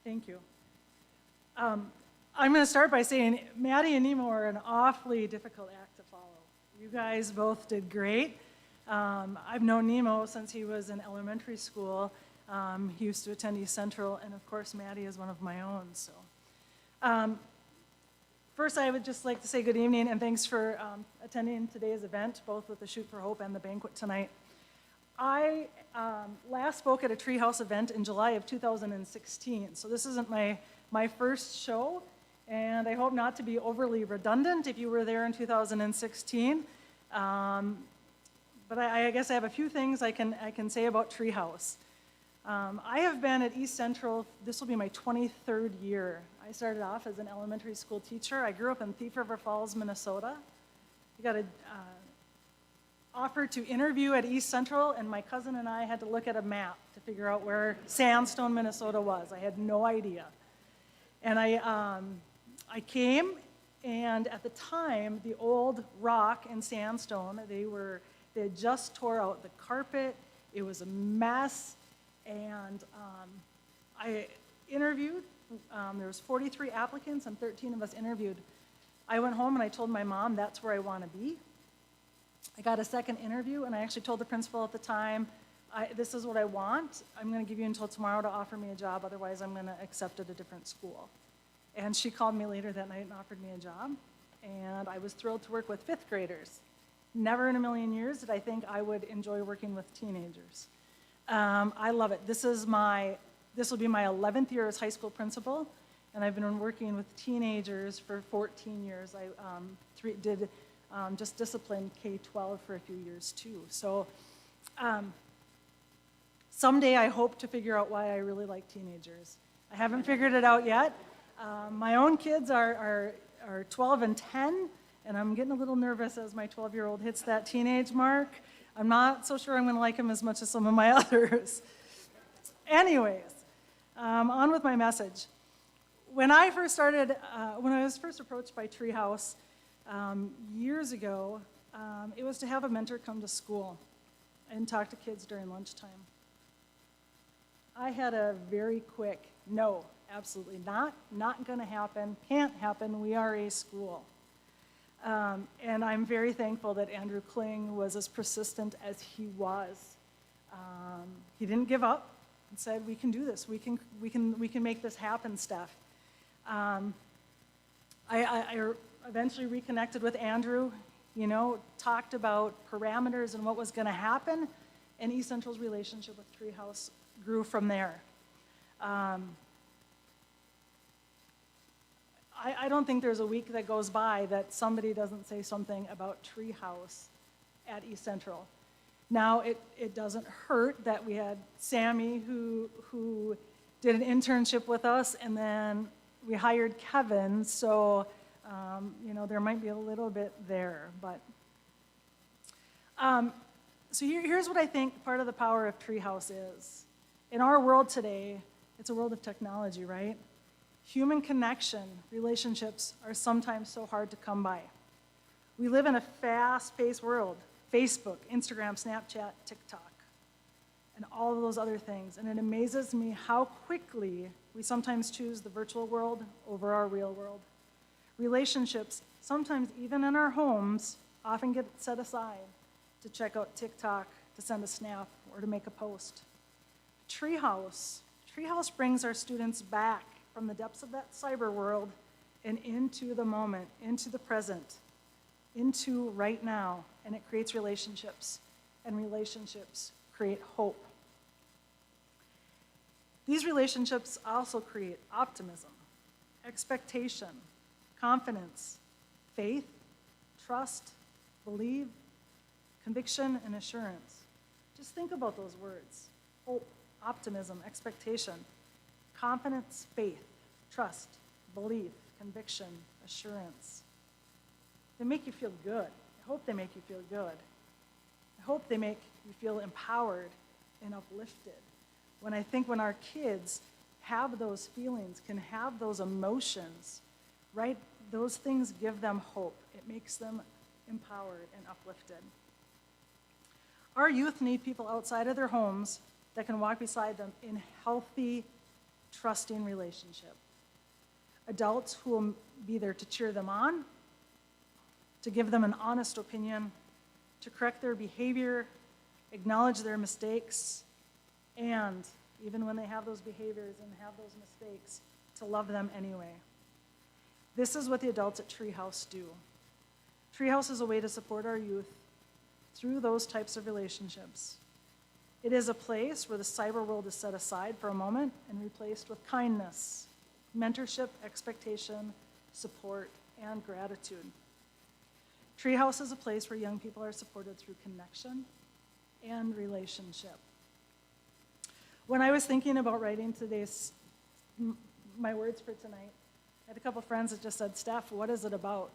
Thank you. I'm going to start by saying Maddie and Nemo are an awfully difficult act to follow. You guys both did great. I've known Nemo since he was in elementary school. He used to attend East Central, and of course Maddie is one of my own. So, first I would just like to say good evening and thanks for attending today's event, both with the Shoot for Hope and the banquet tonight. I last spoke at a Treehouse event in July of 2016, so this isn't my first show, and I hope not to be overly redundant if you were there in 2016. But I guess I have a few things I can say about Treehouse. I have been at East Central, this will be my 23rd year. I started off as an elementary school teacher. I grew up in Thief River Falls, Minnesota. I got an offer to interview at East Central, and my cousin and I had to look at a map to figure out where Sandstone, Minnesota was. I had no idea. And I came, and at the time, the old rock and sandstone, they had just tore out the carpet. It was a mess, and I interviewed. There was 43 applicants, and 13 of us interviewed. I went home and I told my mom that's where I want to be. I got a second interview, and I actually told the principal at the time, this is what I want. I'm going to give you until tomorrow to offer me a job, otherwise I'm going to accept at a different school. And she called me later that night and offered me a job, and I was thrilled to work with fifth graders. Never in a million years did I think I would enjoy working with teenagers. I love it. This will be my 11th year as high school principal, and I've been working with teenagers for 14 years. I did just discipline K-12 for a few years too. So someday I hope to figure out why I really like teenagers. I haven't figured it out yet. My own kids are 12 and 10, and I'm getting a little nervous as my 12-year-old hits that teenage mark. I'm not so sure I'm going to like him as much as some of my others. Anyways, on with my message. When I was first approached by Treehouse years ago, it was to have a mentor come to school and talk to kids during lunchtime. I had a very quick no. Absolutely not going to happen, can't happen, we are a school. And I'm very thankful that Andrew Kling was as persistent as he was. He didn't give up and said, we can do this, we can make this happen, Steph. I eventually reconnected with Andrew, talked about parameters and what was going to happen, and East Central's relationship with Treehouse grew from there. I don't think there's a week that goes by that somebody doesn't say something about Treehouse at East Central. Now, it doesn't hurt that we had Sammy who did an internship with us, and then we hired Kevin, so there might be a little bit there. But So here's what I think part of the power of Treehouse is. In our world today, it's a world of technology, right? Human connection, relationships are sometimes so hard to come by. We live in a fast-paced world. Facebook, Instagram, Snapchat, TikTok, and all of those other things. And it amazes me how quickly we sometimes choose the virtual world over our real world. Relationships, sometimes even in our homes, often get set aside to check out TikTok, to send a snap, or to make a post. Treehouse brings our students back from the depths of that cyber world and into the moment, into the present, into right now, and it creates relationships, and relationships create hope. These relationships also create optimism, expectation, confidence, faith, trust, believe, conviction, and assurance. Just think about those words: hope, optimism, expectation, confidence, faith, trust, belief, conviction, assurance. They make you feel good. I hope they make you feel good. I hope they make you feel empowered and uplifted. When our kids have those feelings, can have those emotions, right? Those things give them hope. It makes them empowered and uplifted. Our youth need people outside of their homes that can walk beside them in healthy, trusting relationship. Adults who will be there to cheer them on, to give them an honest opinion, to correct their behavior, acknowledge their mistakes, and even when they have those behaviors and have those mistakes, to love them anyway. This is what the adults at Treehouse do. Treehouse is a way to support our youth through those types of relationships. It is a place where the cyber world is set aside for a moment and replaced with kindness, mentorship, expectation, support, and gratitude. Treehouse is a place where young people are supported through connection and relationship. When I was thinking about writing my words for tonight, I had a couple friends that just said, "Steph, what is it about?"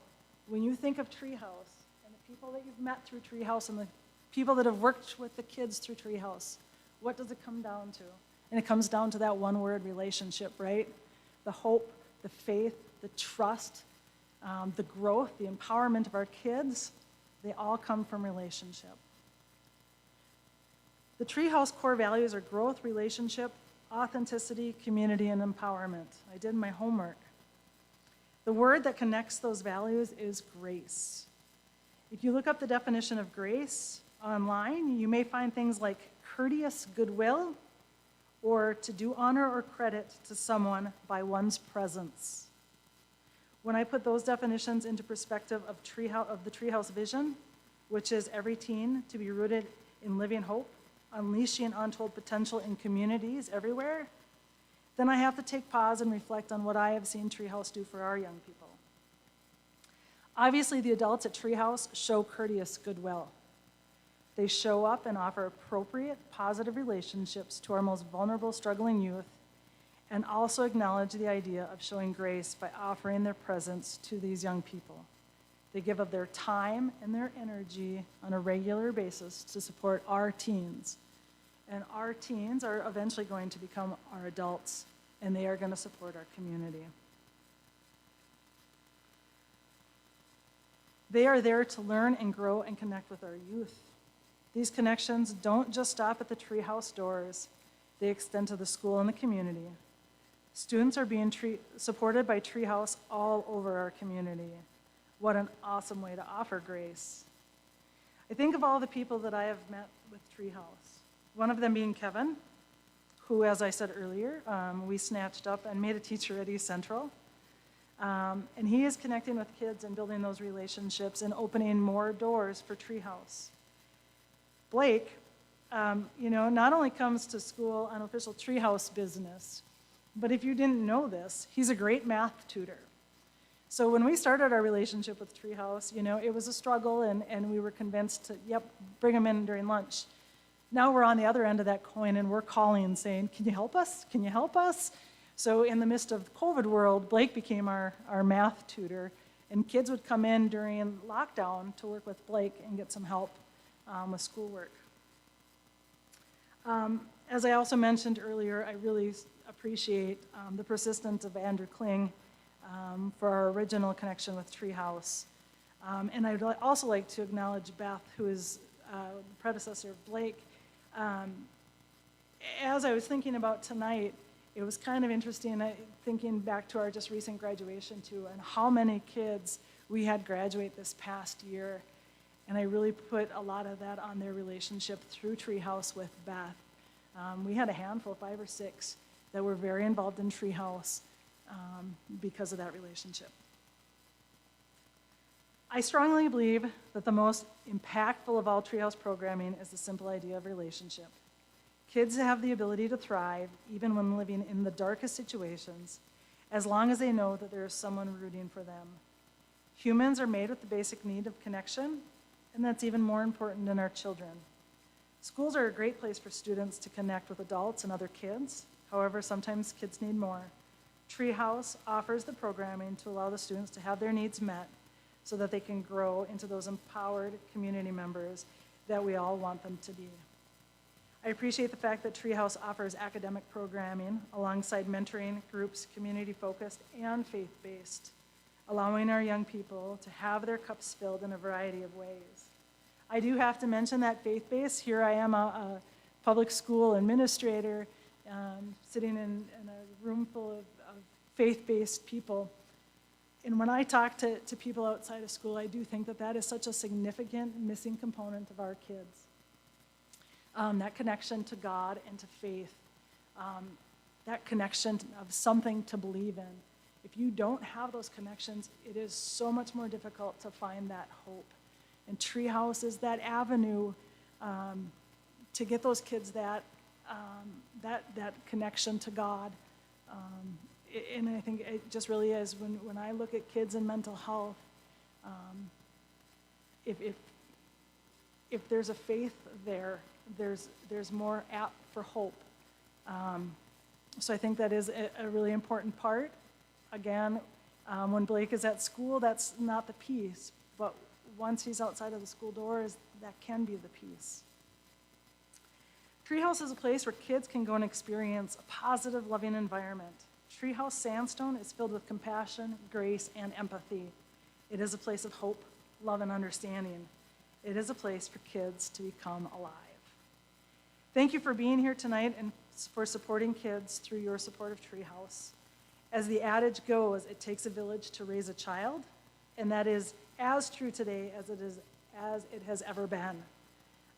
When you think of Treehouse and the people that you've met through Treehouse and the people that have worked with the kids through Treehouse, what does it come down to? And it comes down to that one word, relationship, right? The hope, the faith, the trust, the growth, the empowerment of our kids, they all come from relationship. The Treehouse core values are growth, relationship, authenticity, community, and empowerment. I did my homework. The word that connects those values is grace. If you look up the definition of grace online, you may find things like courteous goodwill or to do honor or credit to someone by one's presence. When I put those definitions into perspective of the Treehouse vision, which is every teen to be rooted in living hope, unleashing untold potential in communities everywhere, then I have to take pause and reflect on what I have seen Treehouse do for our young people. Obviously, the adults at Treehouse show courteous goodwill. They show up and offer appropriate, positive relationships to our most vulnerable, struggling youth, and also acknowledge the idea of showing grace by offering their presence to these young people. They give of their time and their energy on a regular basis to support our teens. And our teens are eventually going to become our adults, and they are going to support our community. They are there to learn and grow and connect with our youth. These connections don't just stop at the Treehouse doors. They extend to the school and the community. Students are being supported by Treehouse all over our community. What an awesome way to offer grace. I think of all the people that I have met with Treehouse, one of them being Kevin, who, as I said earlier, we snatched up and made a teacher at East Central. And he is connecting with kids and building those relationships and opening more doors for Treehouse. Blake, not only comes to school on official Treehouse business, but if you didn't know this, he's a great math tutor. So when we started our relationship with Treehouse, it was a struggle, and we were convinced to, bring him in during lunch. Now we're on the other end of that coin, and we're calling saying, "Can you help us? Can you help us?" So in the midst of the COVID world, Blake became our math tutor, and kids would come in during lockdown to work with Blake and get some help with schoolwork. As I also mentioned earlier, I really appreciate the persistence of Andrew Kling for our original connection with Treehouse. And I'd also like to acknowledge Beth, who is the predecessor of Blake. As I was thinking about tonight, it was kind of interesting thinking back to our just recent graduation too, and how many kids we had graduate this past year. And I really put a lot of that on their relationship through Treehouse with Beth. We had a handful, 5 or 6, that were very involved in Treehouse because of that relationship. I strongly believe that the most impactful of all Treehouse programming is the simple idea of relationship. Kids have the ability to thrive even when living in the darkest situations, as long as they know that there is someone rooting for them. Humans are made with the basic need of connection, and that's even more important in our children. Schools are a great place for students to connect with adults and other kids. However, sometimes kids need more. Treehouse offers the programming to allow the students to have their needs met so that they can grow into those empowered community members that we all want them to be. I appreciate the fact that Treehouse offers academic programming alongside mentoring groups, community-focused and faith-based, allowing our young people to have their cups filled in a variety of ways. I do have to mention that faith-based. Here I am, a public school administrator, sitting in a room full of faith-based people. And when I talk to people outside of school, I do think that that is such a significant missing component of our kids. That connection to God and to faith, that connection of something to believe in. If you don't have those connections, it is so much more difficult to find that hope. And Treehouse is that avenue to get those kids that connection to God. And I think it just really is. When I look at kids in mental health, if there's a faith there, there's more apt for hope. So I think that is a really important part. Again, when Blake is at school, that's not the peace, but once he's outside of the school doors, that can be the peace. Treehouse is a place where kids can go and experience a positive, loving environment. Treehouse Sandstone is filled with compassion, grace, and empathy. It is a place of hope, love, and understanding. It is a place for kids to become alive. Thank you for being here tonight and for supporting kids through your support of Treehouse. As the adage goes, it takes a village to raise a child, and that is as true today as it has ever been.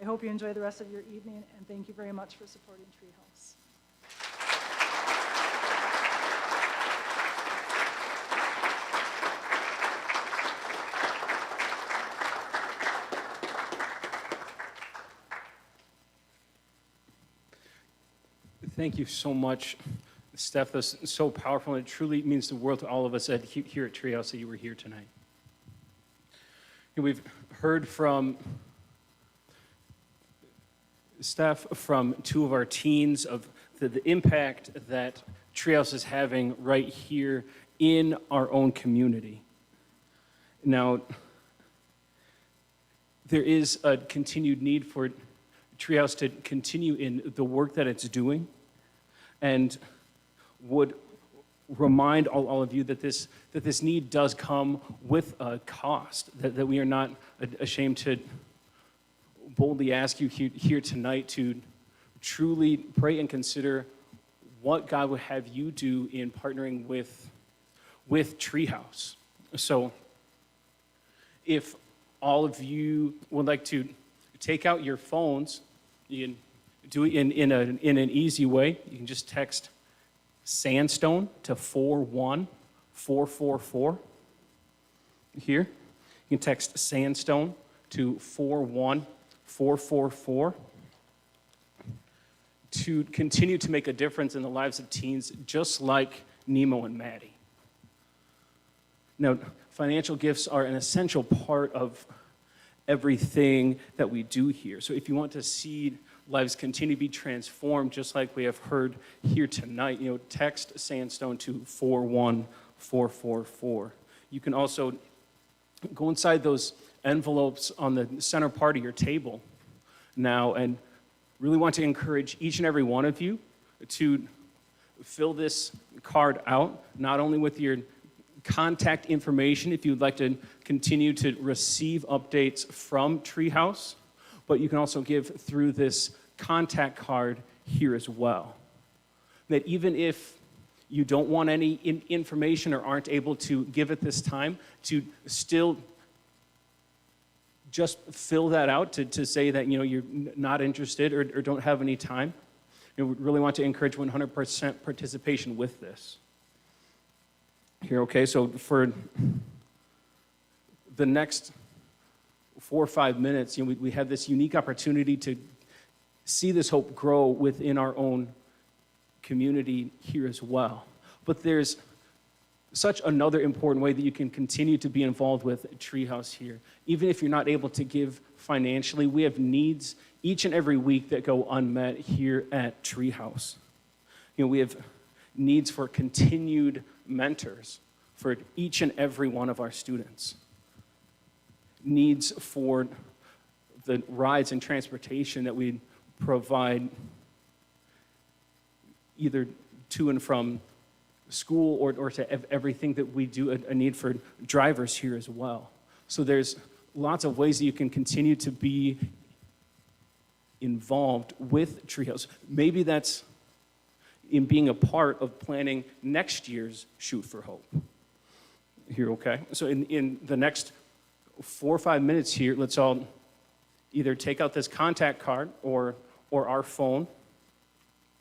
I hope you enjoy the rest of your evening, and thank you very much for supporting Treehouse. Thank you so much, Steph. That's so powerful, and it truly means the world to all of us here at Treehouse that you were here tonight. And we've heard from Steph, from 2 of our teens, of the impact that Treehouse is having right here in our own community. Now, there is a continued need for Treehouse to continue in the work that it's doing, and would remind all of you that this need does come with a cost, that we are not ashamed to boldly ask you here tonight to truly pray and consider what God would have you do in partnering with Treehouse. So if all of you would like to take out your phones, you can do it in an easy way. You can just text Sandstone to 41444. Here, you can text Sandstone to 41444 to continue to make a difference in the lives of teens, just like Nemo and Maddie. Now, financial gifts are an essential part of everything that we do here. So if you want to see lives continue to be transformed, just like we have heard here tonight, text Sandstone to 41444. You can also go inside those envelopes on the center part of your table now, and really want to encourage each and every one of you to fill this card out, not only with your contact information if you'd like to continue to receive updates from Treehouse, but you can also give through this contact card here as well. That even if you don't want any information or aren't able to give at this time, to still just fill that out to say that you're not interested or don't have any time. We really want to encourage 100% participation with this. Here, okay, so for the next 4 or 5 minutes, we have this unique opportunity to see this hope grow within our own community here as well. But there's such another important way that you can continue to be involved with Treehouse here. Even if you're not able to give financially, we have needs each and every week that go unmet here at Treehouse. We have needs for continued mentors for each and every one of our students. Needs for the rides and transportation that we provide either to and from school or to everything that we do, a need for drivers here as well. So there's lots of ways that you can continue to be involved with Treehouse. Maybe that's in being a part of planning next year's Shoot for Hope. Here, okay? So in the next 4 or 5 minutes here, let's all either take out this contact card or our phone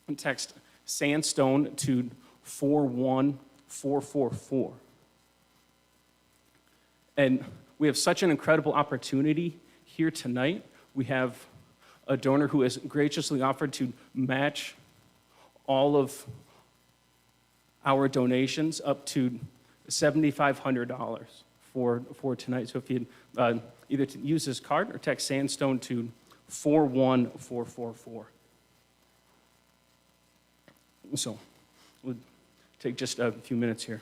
and text Sandstone to 41444. And we have such an incredible opportunity here tonight. We have a donor who has graciously offered to match all of our donations up to $7,500 for tonight. So if you either use this card or text Sandstone to 41444. So we'll take just a few minutes here.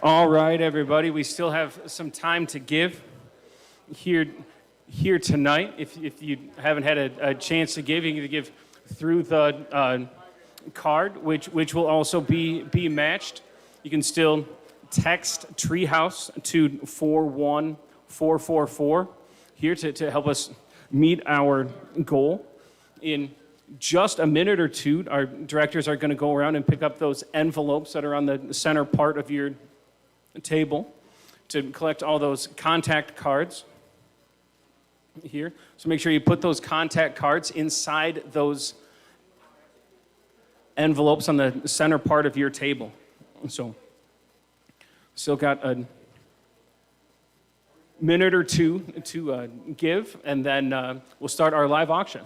All right, everybody, we still have some time to give here tonight. If you haven't had a chance to give, you can give through the card, which will also be matched. You can still text Treehouse to 41444 here to help us meet our goal. In just a minute or two, our directors are going to go around and pick up those envelopes that are on the center part of your table to collect all those contact cards here. So make sure you put those contact cards inside those envelopes on the center part of your table. So still got a minute or two to give, and then we'll start our live auction.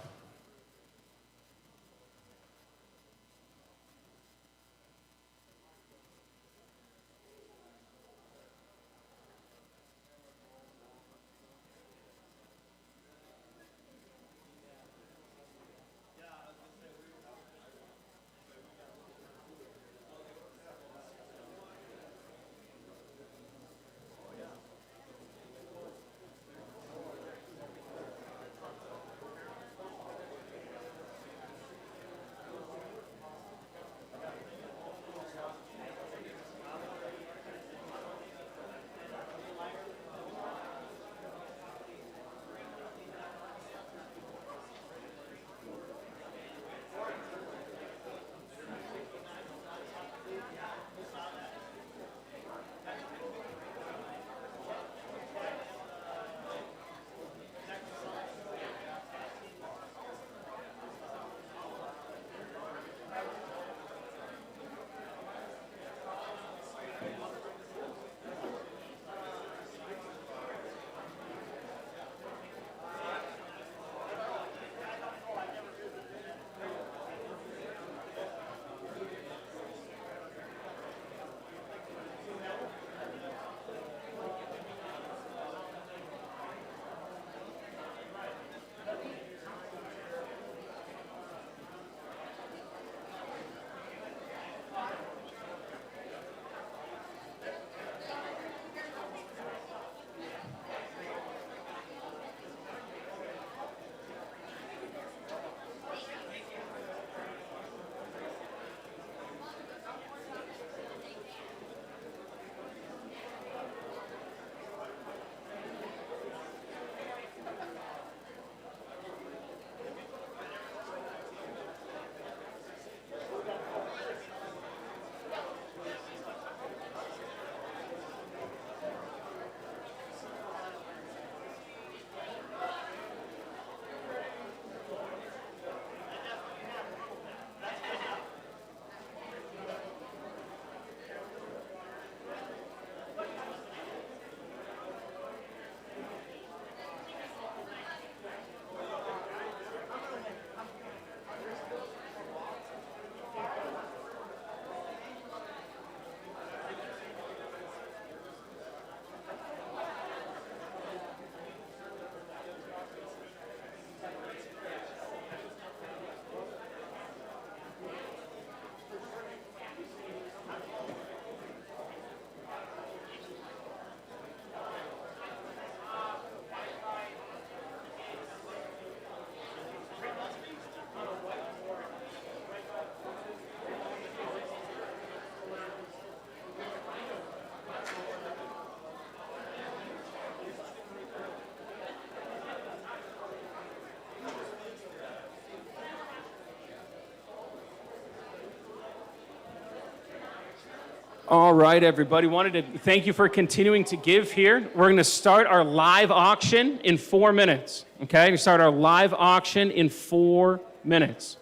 All right, everybody. Wanted to thank you for continuing to give here. We're going to start our live auction in 4 minutes. Okay? We start our live auction in 4 minutes.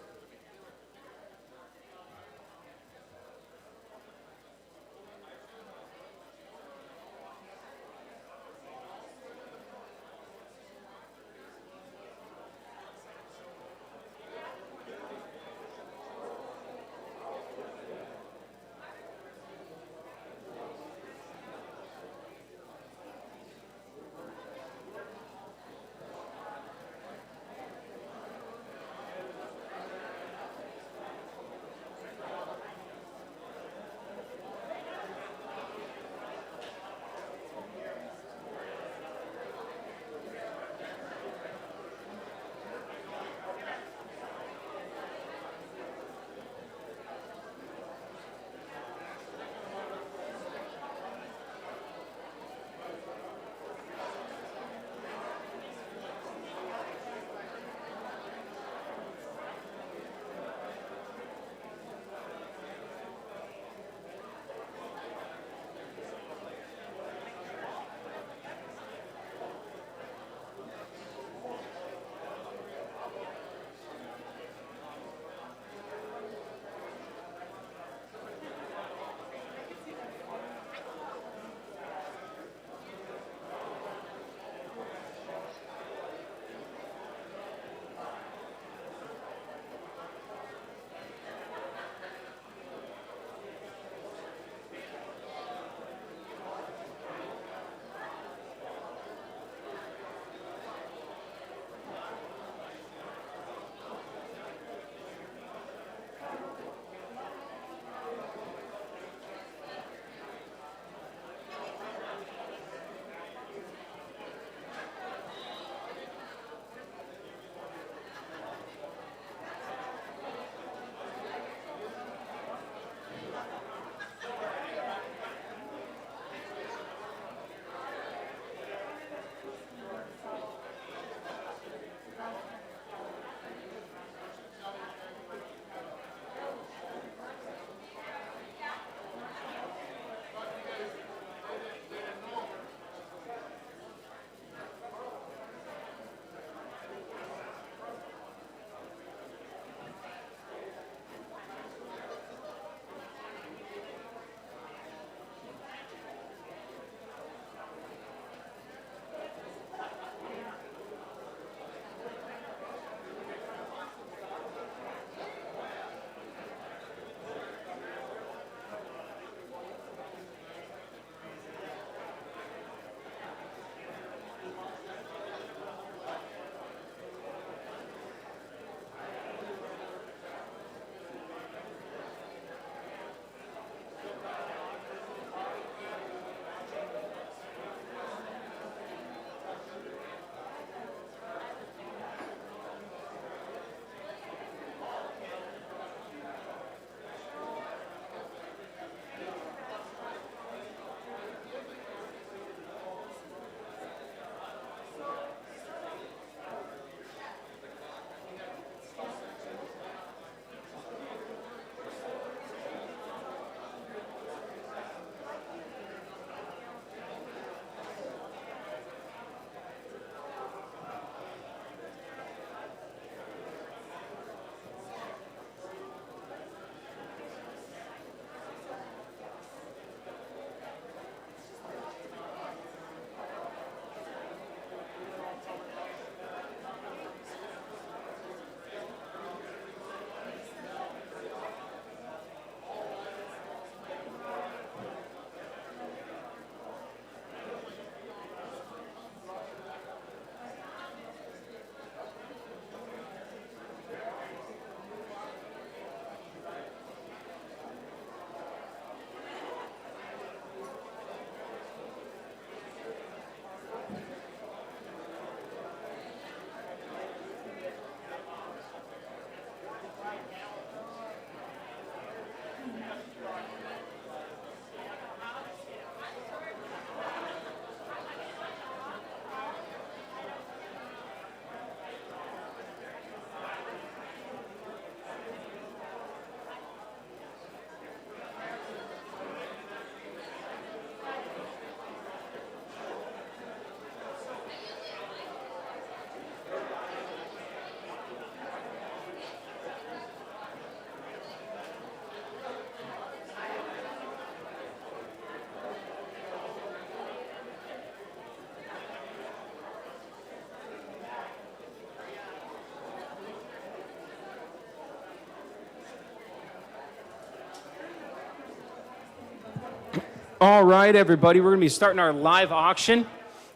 All right, everybody, we're going to be starting our live auction.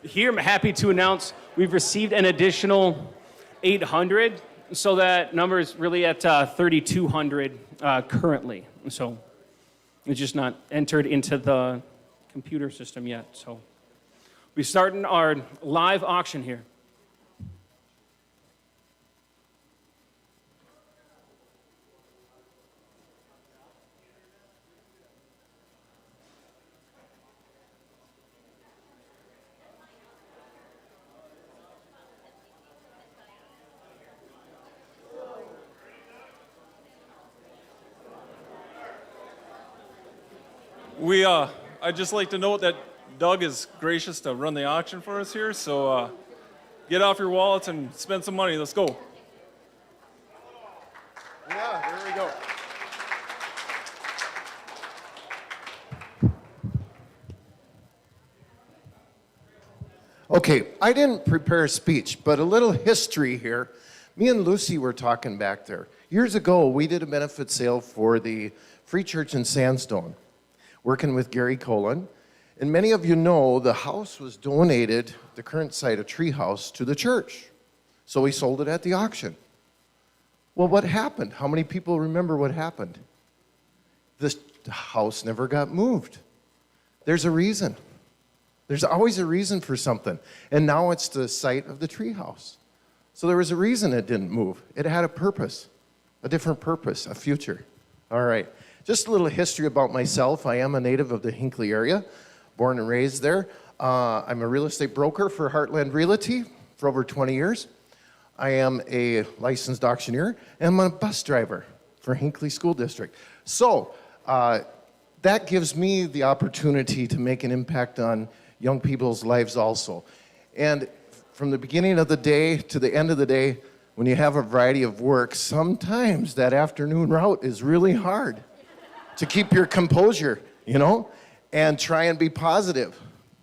Here, I'm happy to announce we've received an additional 800, so that number is really at 3,200 currently. So it's just not entered into the computer system yet. So we're starting our live auction here. I'd just like to note that Doug is gracious to run the auction for us here, so get off your wallets and spend some money. Let's go. Yeah, there we go. Okay, I didn't prepare a speech, but a little history here. Me and Lucy were talking back there. Years ago, we did a benefit sale for the Free Church in Sandstone, working with Gary Colin. And many of you know the house was donated, the current site of Treehouse, to the church. So we sold it at the auction. Well, what happened? How many people remember what happened? The house never got moved. There's a reason. There's always a reason for something. And now it's the site of the Treehouse. So there was a reason it didn't move. It had a purpose, a different purpose, a future. All right. Just a little history about myself. I am a native of the Hinckley area, born and raised there. I'm a real estate broker for Heartland Realty for over 20 years. I am a licensed auctioneer, and I'm a bus driver for Hinckley School District. So that gives me the opportunity to make an impact on young people's lives also. And from the beginning of the day to the end of the day, when you have a variety of work, sometimes that afternoon route is really hard to keep your composure, you know, and try and be positive.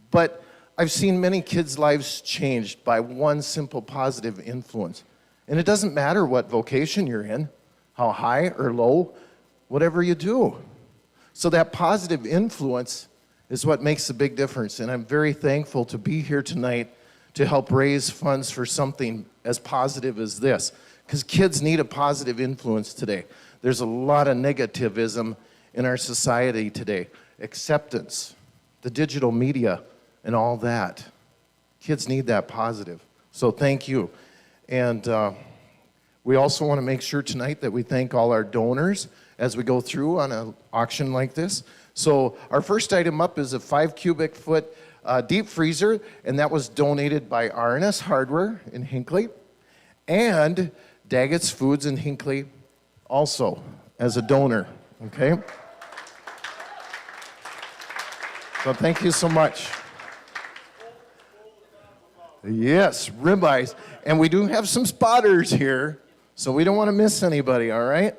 But I've seen many kids' lives changed by one simple positive influence. And it doesn't matter what vocation you're in, how high or low, whatever you do. So that positive influence is what makes a big difference. And I'm very thankful to be here tonight to help raise funds for something as positive as this. Because kids need a positive influence today. There's a lot of negativism in our society today. Acceptance, the digital media, and all that. Kids need that positive. So thank you. And we also want to make sure tonight that we thank all our donors as we go through on an auction like this. So our first item up is a 5 cubic foot deep freezer, and that was donated by R&S Hardware in Hinckley, and Daggett's Foods in Hinckley also as a donor, okay? So thank you so much. Yes, ribeyes. And we do have some spotters here, so we don't want to miss anybody, all right?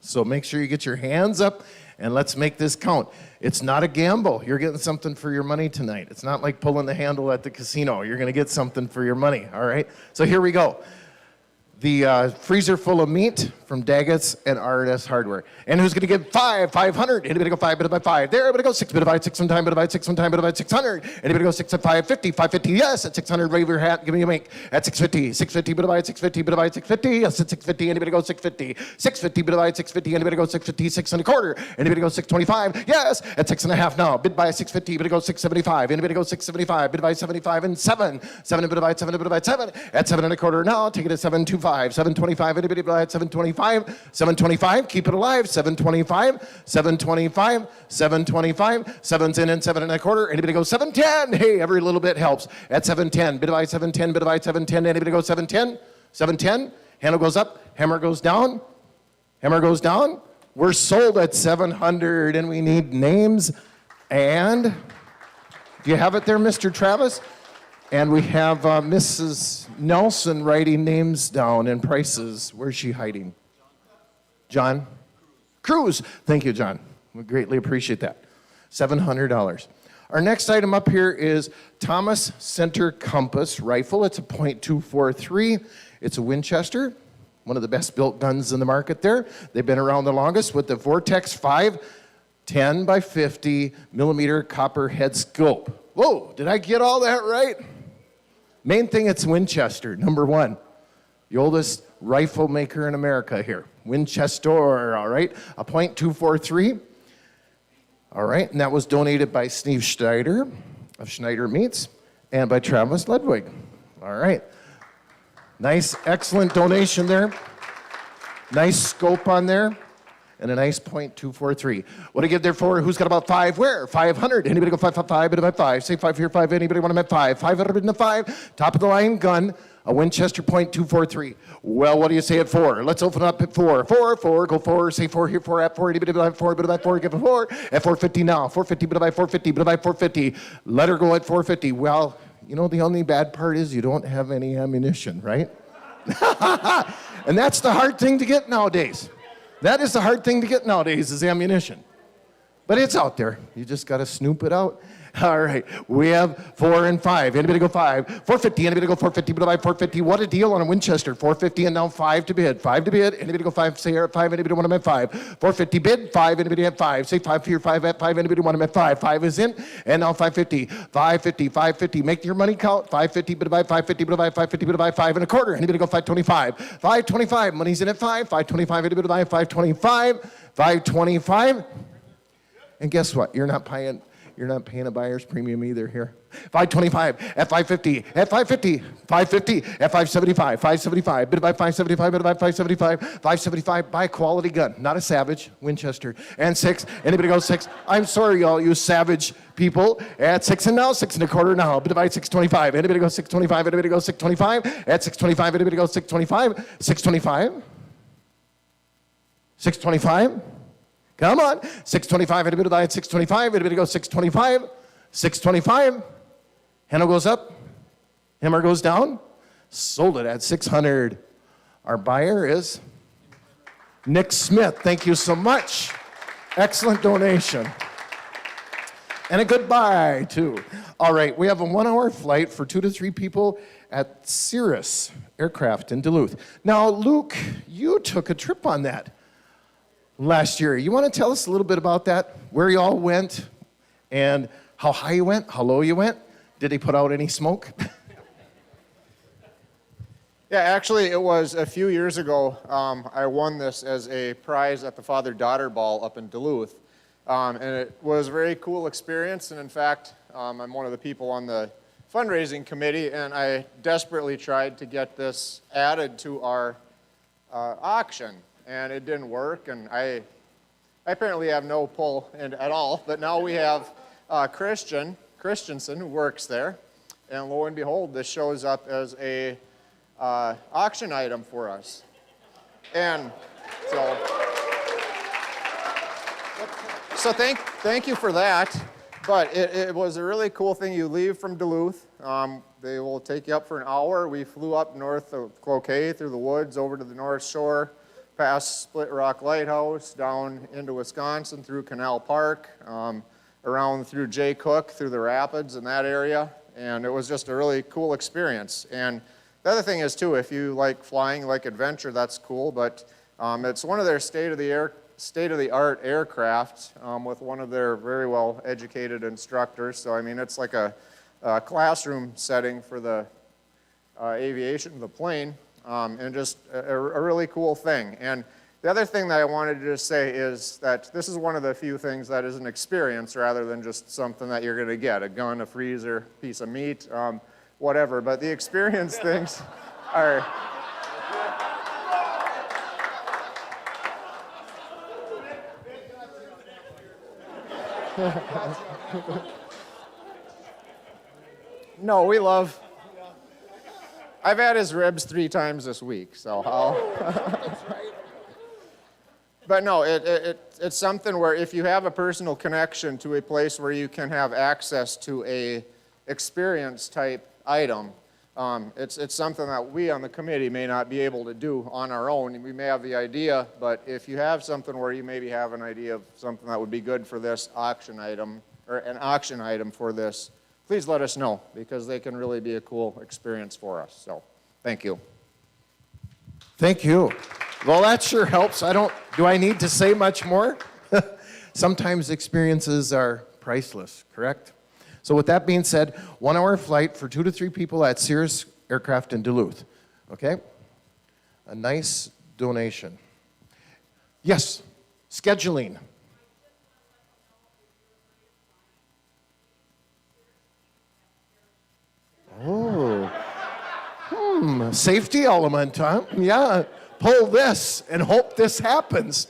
So make sure you get your hands up, and let's make this count. It's not a gamble. You're getting something for your money tonight. It's not like pulling the handle at the casino. You're going to get something for your money, all right? So here we go. The freezer full of meat from Daggett's and R&S Hardware. And who's going to give 500? Anybody go 5 bit by 5? There, everybody go 6 bit by 6 one time, bit by 6 one time, bit by 600. Anybody go 6 at 550? 550, yes. At 600, wave your hat, give me a make. At 650, 650 bit by 650, bit by 650, yes. At 650, anybody go 650? 650 bit by 650, anybody go 650, 6 and a quarter. Anybody go 625? Yes. At 6 and a half now, bid by 650, anybody go 675. Anybody go 675, bid by 75 and 7. 7 bit by 7, bit by 7. At 7 and a quarter now, take it at 725. 725, anybody buy at 725? 725, keep it alive. 725, 725, 725, 7's in and 7 and a quarter. Anybody go 710? Hey, every little bit helps. At 710, bid by 710, bid by 710. Anybody go 710? 710, handle goes up, hammer goes down, hammer goes down. We're sold at 700, and we need names. And do you have it there, Mr. Travis? And we have Mrs. Nelson writing names down and prices. Where's she hiding? John? Cruz. Thank you, John. We greatly appreciate that. $700. Our next item up here is Thomas Center Compass Rifle. It's a .243. It's a Winchester, one of the best built guns in the market there. They've been around the longest with the Vortex 5 10 by 50 millimeter copper head scope. Whoa, did I get all that right? Main thing, it's Winchester, number one. The oldest rifle maker in America here. Winchester, all right? A .243. All right, and that was donated by Steve Schneider of Schneider Meats and by Travis Ludwig. All right. Nice, excellent donation there. Nice scope on there. And a nice .243. What do I give there for? Who's got about 5? Where? 500. Anybody go 555? Bit of 5. Say 5 here, 5. Anybody want to bet 5? 505. Top of the line gun. A Winchester .243. Well, what do you say at 4? Let's open up at 4. 4. Go 4. Say 4 here, 4 at 4. Anybody bit of 4? Bit of 4. Give it 4. At 450 now. 450. Bit of 450. Bit of 450. Let her go at 450. Well, you know the only bad part is you don't have any ammunition, right? And that's the hard thing to get nowadays. That is the hard thing to get nowadays is ammunition. But it's out there. You just got to snoop it out. All right. We have 4 and 5. Anybody go 5? 450. Anybody go 450? Bid by 450. What a deal on a Winchester. 450 and now 5 to bid. 5 to bid. Anybody go 5? Say here at 5. Anybody want to bet 5? 450 bid. 5. Anybody at 5? Say 5 here. 5 at 5. Anybody want to bet 5? 5 is in. And now 550. 550. 550. Make your money count. 550. Bid by 550. Bid by 550. Bid by 5 and a quarter. Anybody go 525? 525. Money's in at 5. 525. Anybody buy 525? 525. And guess what? You're not paying a buyer's premium either here. 525 at 550 at 550 550 at 575 575 bid by 575 bid by 575 575 buy a quality gun, not a Savage Winchester. And 6. Anybody go 6? I'm sorry, y'all, you Savage people. At 6 and now 6 and a quarter now. Bid by 625. Anybody go 625? Anybody go 625? At 625. Anybody go 625? 625. 625. Come on. 625. Anybody buy at 625? Anybody go 625? 625. Handle goes up. Hammer goes down. Sold it at 600. Our buyer is Nick Smith. Thank you so much. Excellent donation. And a good buy, too. All right, we have a 1-hour flight for 2 to 3 people at Cirrus Aircraft in Duluth. Now, Luke, you took a trip on that last year. You want to tell us a little bit about that? Where you all went and how high you went, how low you went? Did they put out any smoke? Yeah, actually, it was a few years ago. I won this as a prize at the Father-Daughter Ball up in Duluth. And it was a very cool experience. And in fact, I'm one of the people on the fundraising committee, and I desperately tried to get this added to our auction. And it didn't work, and I apparently have no pull at all. But now we have Christensen, who works there, and lo and behold, this shows up as a auction item for us. And so thank you for that. But it was a really cool thing. You leave from Duluth. They will take you up for an hour. We flew up north of Cloquet through the woods over to the North Shore, past Split Rock Lighthouse, down into Wisconsin through Canal Park, around through Jay Cook, through the rapids in that area. And it was just a really cool experience. And the other thing is, too, if you like flying, like adventure, that's cool. But it's one of their state-of-the-art aircraft with one of their very well-educated instructors. So, I mean, it's like a classroom setting for the aviation of the plane. And just a really cool thing. And the other thing that I wanted to just say is that this is one of the few things that is an experience rather than just something that you're going to get, a gun, a freezer, piece of meat, whatever. But the experience things are... No, we love... I've had his ribs 3 times this week, so That's right. But no, it's something where if you have a personal connection to a place where you can have access to a experience type item, it's something that we on the committee may not be able to do on our own. We may have the idea, but if you have something where you maybe have an idea of something that would be good for this auction item, or an auction item for this, please let us know, because they can really be a cool experience for us. So, thank you. Thank you. Well, that sure helps. Do I need to say much more? Sometimes experiences are priceless, correct? So with that being said, 1 hour flight for 2 to 3 people at Cirrus Aircraft in Duluth, okay? A nice donation. Yes, scheduling. Oh, safety element, huh? Yeah, pull this and hope this happens.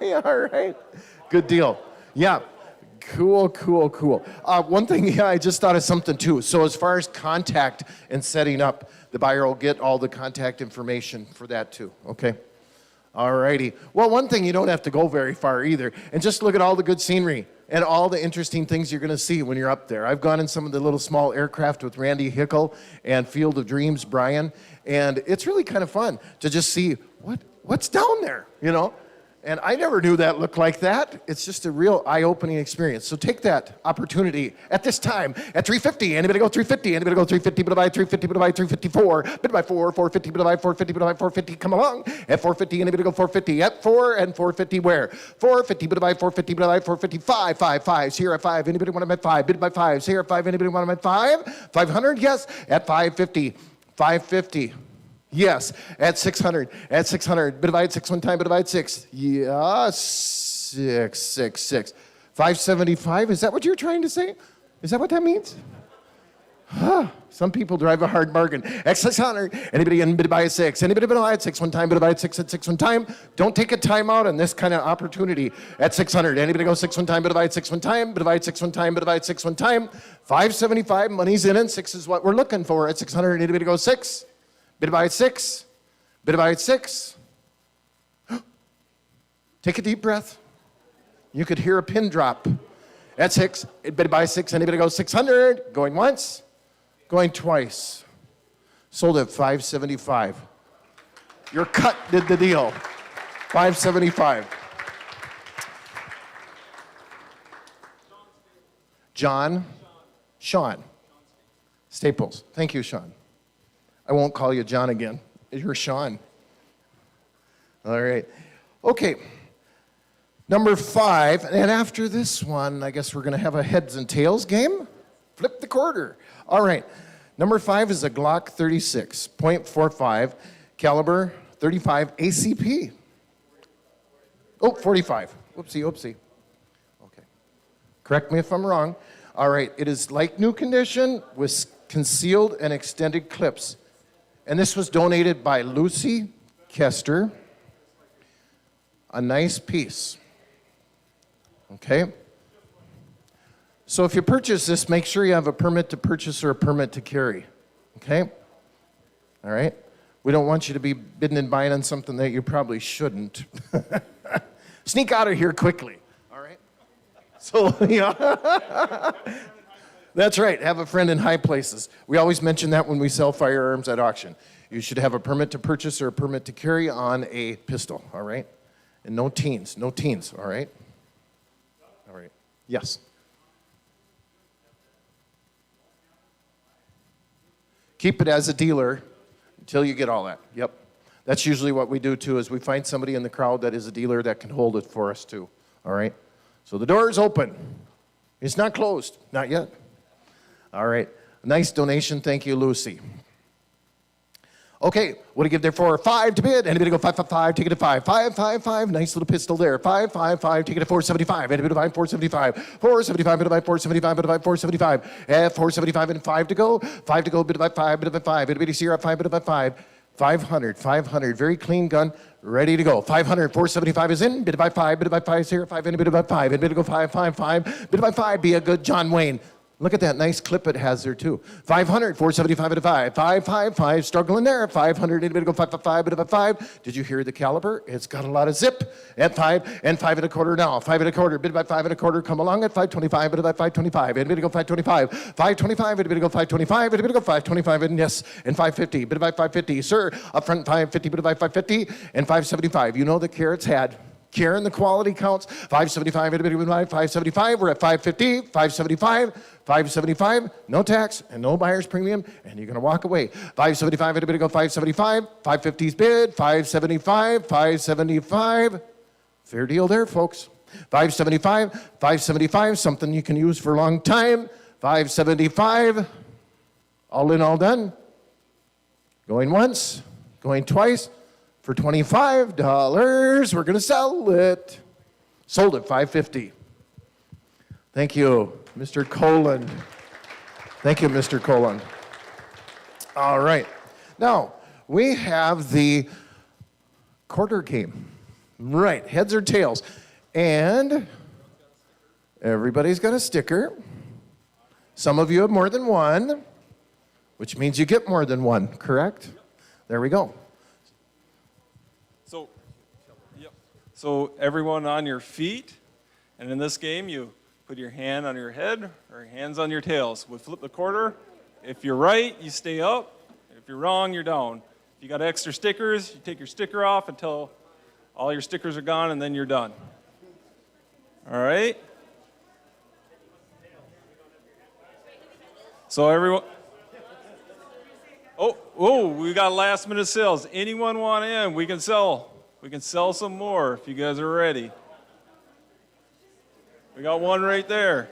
Yeah, all right, good deal. Yeah, cool. One thing, yeah, I just thought of something too. So as far as contact and setting up, the buyer will get all the contact information for that too, okay? All righty. Well, one thing, you don't have to go very far either, and just look at all the good scenery and all the interesting things you're going to see when you're up there. I've gone in some of the little small aircraft with Randy Hickel and Field of Dreams Brian, and it's really kind of fun to just see what's down there, you know? And I never knew that looked like that. It's just a real eye-opening experience. So take that opportunity at this time at 350. Anybody go 350? Anybody go 350? Bit by 350. Bit by 354. Bit by 4. 450. Bit by 450. Bit by 450. Come along. At 450. Anybody go 450? At 4 and 450 where? 450. Bit by 450. Bit by 450. 5. 5. 5. Here at 5. Anybody want them at 5? Bit by 5. Here at 5. Anybody want them at 5? 500. Yes. At 550. 550. Yes, at 600, divide 6 one time, divide 6. Yeah, 6. 575, is that what you're trying to say? Is that what that means? Some people drive a hard bargain. At 600, anybody in divide 6? Anybody divide 6 one time, divide 6 at 6 one time? Don't take a time out on this kind of opportunity. At 600, anybody go 6 one time, divide 6 one time, divide 6 one time, divide 6 one time. 575, money's in it, 6 is what we're looking for. At 600, anybody go 6? Bit by 6. Bit by 6. Take a deep breath. You could hear a pin drop. At 6. Bit by 6. Anybody go 600? Going once. Going twice. Sold at 575. Your cut did the deal. 575. Sean Staples. Thank you, Sean. I won't call you John again. You're Sean. All right. Okay. Number 5. And after this one, I guess we're going to have a heads and tails game. Flip the quarter. All right. Number 5 is a Glock 36, .45, caliber 35 ACP. Oh, 45. Oopsie. Okay. Correct me if I'm wrong. All right. It is like new condition with concealed and extended clips. And this was donated by Lucy Kester. A nice piece. Okay? So if you purchase this, make sure you have a permit to purchase or a permit to carry. Okay? All right? We don't want you to be bidding and buying on something that you probably shouldn't. Sneak out of here quickly. All right? So, yeah. That's right. Have a friend in high places. We always mention that when we sell firearms at auction. You should have a permit to purchase or a permit to carry on a pistol, all right? And no teens, all right? All right. Yes. Keep it as a dealer until you get all that. Yep. That's usually what we do too, is we find somebody in the crowd that is a dealer that can hold it for us too, all right? So the door is open. It's not closed, not yet. All right, nice donation. Thank you, Lucy. Okay, what do you give there for? 5 to bid. Anybody go 5, 5, 5, take it to 5. 5, 5, 5, nice little pistol there. 5, 5, 5, take it to 475. Anybody buy 475. 475, bid by 475, bid by 475. 475 and 5 to go. 5 to go, bid by 5, bid by 5. Anybody see her at 5, bid by 5. 500, very clean gun, ready to go. 500, 475 is in, bid by 5, bid by 5 is here, 5, and bid by 5, and bid to go 5, 5, 5, bid by 5, be a good John Wayne. Look at that nice clip it has there too. 500, 475 at a 5, 5, 5, 5, struggling there. 500, anybody go 5, 5, 5, bit by 5. Did you hear the caliber? It's got a lot of zip at 5 and 5 1/4 now. 5 1/4, bid by 5 1/4, come along at 525, bid by 525. Anybody go 525, 525, anybody go 525, anybody go 525, and yes, and 550, bid by 550. Sir, up front 550, bid by 550, and 575. You know the carrots had. Karen, the quality counts. 575, anybody with 575. We're at 550, 575, 575, no tax and no buyer's premium, and you're going to walk away. 575, anybody go 575, 550's bid, 575, 575, Fair deal there, folks. 575, 575, something you can use for a long time. 575, all in, all done. Going once, going twice. For $25, we're going to sell it. Sold at $550. Thank you, Mr. Coland. Thank you, Mr. Coland. All right. Now, we have the quarter game. Right, heads or tails. And everybody's got a sticker. Some of you have more than one, which means you get more than one, correct? There we go. So everyone on your feet, and in this game, you put your hand on your head or your hands on your tails. We flip the quarter. If you're right, you stay up. If you're wrong, you're down. If you got extra stickers, you take your sticker off until all your stickers are gone, and then you're done. All right? So everyone... Oh, we got last minute sales. Anyone want in? We can sell. We can sell some more if you guys are ready. We got one right there.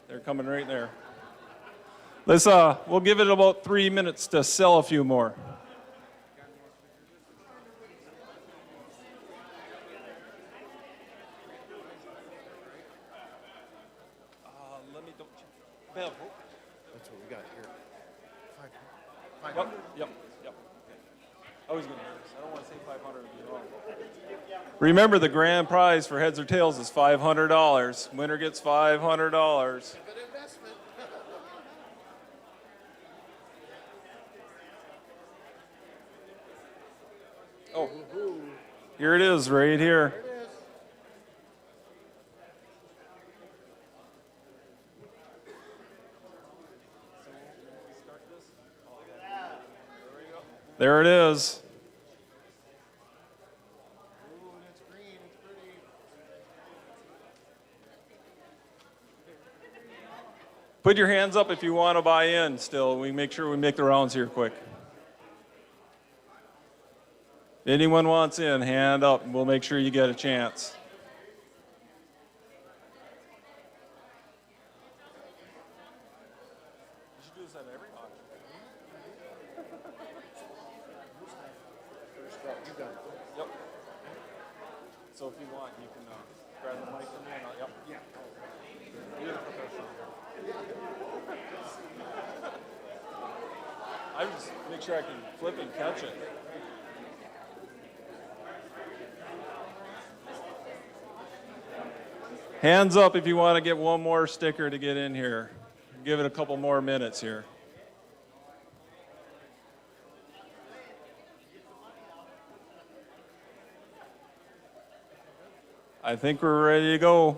They're coming right there. We'll give it about 3 minutes to sell a few more. Bev, that's what we got here. Yep. I was going to do this. I don't want to say 500 and be wrong. Remember, the grand prize for heads or tails is $500. Winner gets $500. Oh, here it is, right here. There it is. Put your hands up if you want to buy in still. We make sure we make the rounds here quick. Anyone wants in, hand up, and we'll make sure you get a chance. You should do this at every auction. Yep. So if you want, you can grab the mic from me. Yep. Yeah. You're the professional. I just make sure I can flip and catch it. Hands up if you want to get one more sticker to get in here. Give it a couple more minutes here. I think we're ready to go.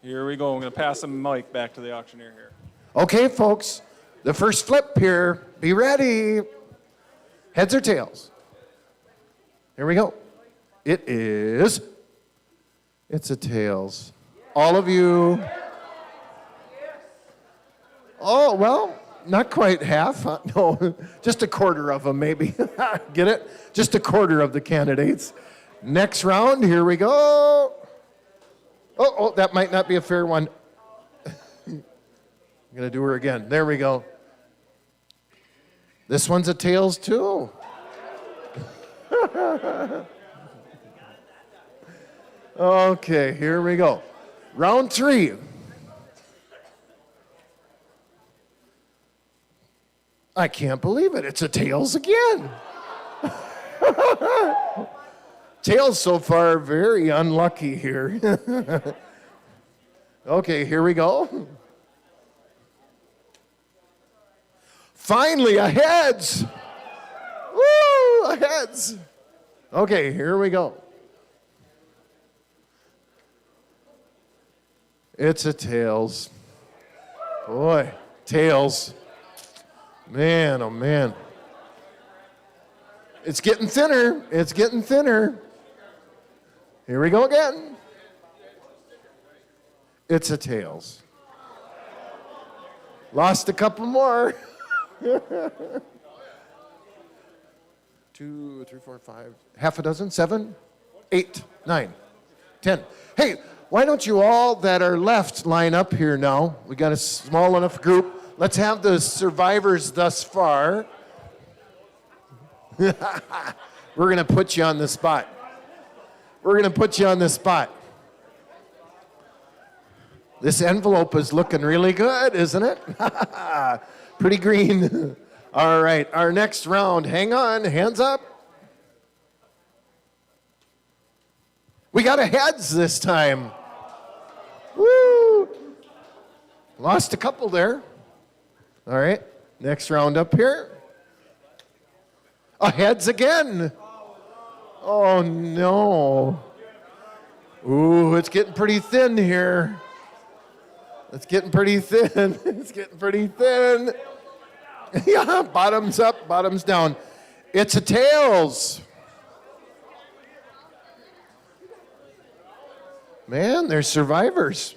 Here we go. I'm going to pass the mic back to the auctioneer here. Okay, folks, the first flip here. Be ready. Heads or tails? Here we go. It's a tails. All of you. Oh, well, not quite half. No, just a quarter of them, maybe. Get it? Just a quarter of the candidates. Next round, here we go. Oh, that might not be a fair one. I'm going to do her again. There we go. This one's a tails, too. Okay, here we go. Round 3. I can't believe it. It's a tails again. Tails so far very unlucky here. Okay, here we go. Finally, a heads. Woo, a heads. Okay, here we go. It's a tails. Boy, tails. Man, oh man. It's getting thinner. It's getting thinner. Here we go again. It's a tails. Lost a couple more. 2, 3, 4, 5. Half a dozen? 7? 8, 9, 10. Hey, why don't you all that are left line up here now? We got a small enough group. Let's have the survivors thus far. We're going to put you on the spot. We're going to put you on the spot. This envelope is looking really good, isn't it? Pretty green. All right, our next round. Hang on, hands up. We got a heads this time. Woo! Lost a couple there. All right, next round up here. A heads again. Oh, no. Ooh, it's getting pretty thin here. It's getting pretty thin. It's getting pretty thin. Yeah, bottoms up, bottoms down. It's a tails. Man, they're survivors.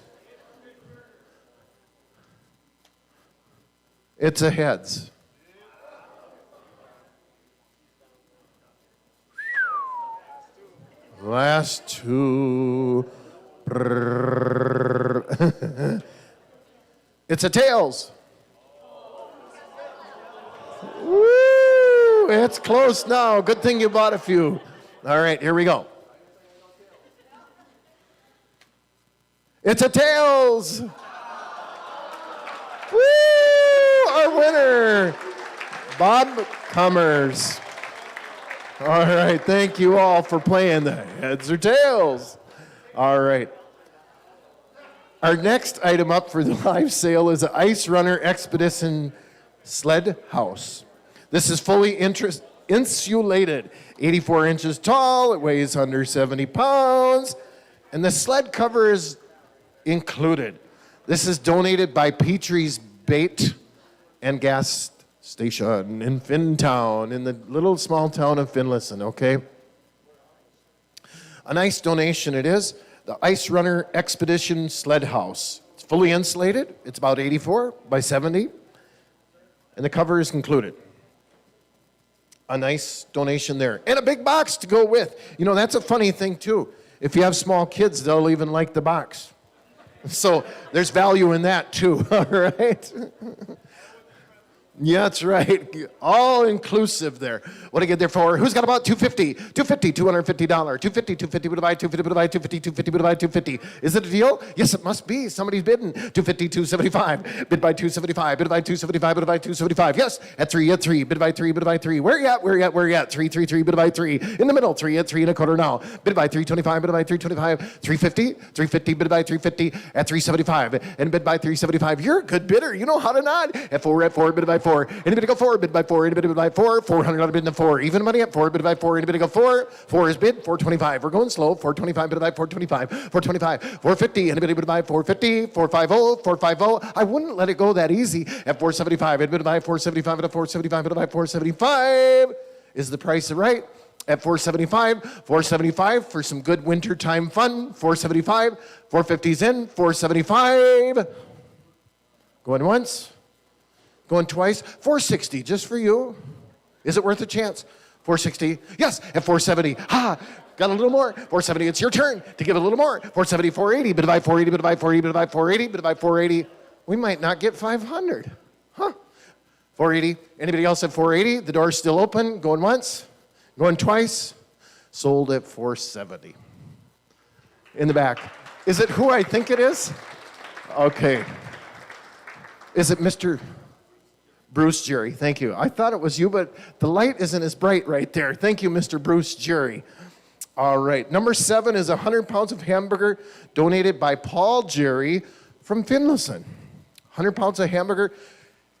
It's a heads. Last two. It's a tails. Woo! It's close now. Good thing you bought a few. All right, here we go. It's a tails. Woo! Our winner, Bob Cummers. All right, thank you all for playing the heads or tails. All right. Our next item up for the live sale is an Ice Runner Expedition Sled House. This is fully insulated, 84 inches tall, it weighs under 70 pounds, and the sled cover is included. This is donated by Petrie's Bait and Gas Station in Finntown, in the little small town of Finlayson, okay? A nice donation it is. The Ice Runner Expedition Sled House. It's fully insulated. It's about 84 by 70. And the cover is included. A nice donation there. And a big box to go with. You know, that's a funny thing, too. If you have small kids, they'll even like the box. So there's value in that, too. All right? Yeah, that's right. All inclusive there. What do I get there for? Who's got about $250? $250, $250. $250, would I buy $250, would I buy $250, $250, would I buy $250. Is it a deal? Yes, it must be. Somebody's bidding. $250, $275. Bid by $275. Bid by $275. Bid by $275. Yes, at 3, at 3. Bid by 3, bid by 3. Where you at? Where you at? Where you at? 3, 3, 3. Bid by 3. In the middle, 3 at 3 and a quarter now. Bid by 325. Bid by 325. 350. 350. Bid by 350 at 375. And bid by 375. You're a good bidder. You know how to nod. At 4, bid by 4. Anybody go 4, bid by 4, anybody bid by 4, 400 on a bid in 4. Even money at 4, bid by 4, anybody go 4, 4 is bid, 425. We're going slow, 425, bid by 425, 425, 450, anybody bid by 450, 450, 450. I wouldn't let it go that easy. At 475, anybody bid by 475, at 475, bid by 475. Is the price right? At 475, 475 for some good wintertime fun, 475, 450's in, 475. Going once. Going twice, 460, just for you. Is it worth a chance? 460, yes, at 470, got a little more. 470, it's your turn to give a little more. 470, 480, bid by 480, bid by 480, bid by 480, bid by 480. We might not get 500, 480, anybody else at 480? The door's still open, going once, going twice. Sold at 470. In the back. Is it who I think it is? Okay. Is it Mr. Bruce Jerry? Thank you. I thought it was you, but the light isn't as bright right there. Thank you, Mr. Bruce Jerry. All right. Number 7 is 100 pounds of hamburger donated by Paul Jerry from Finlayson. 100 pounds of hamburger.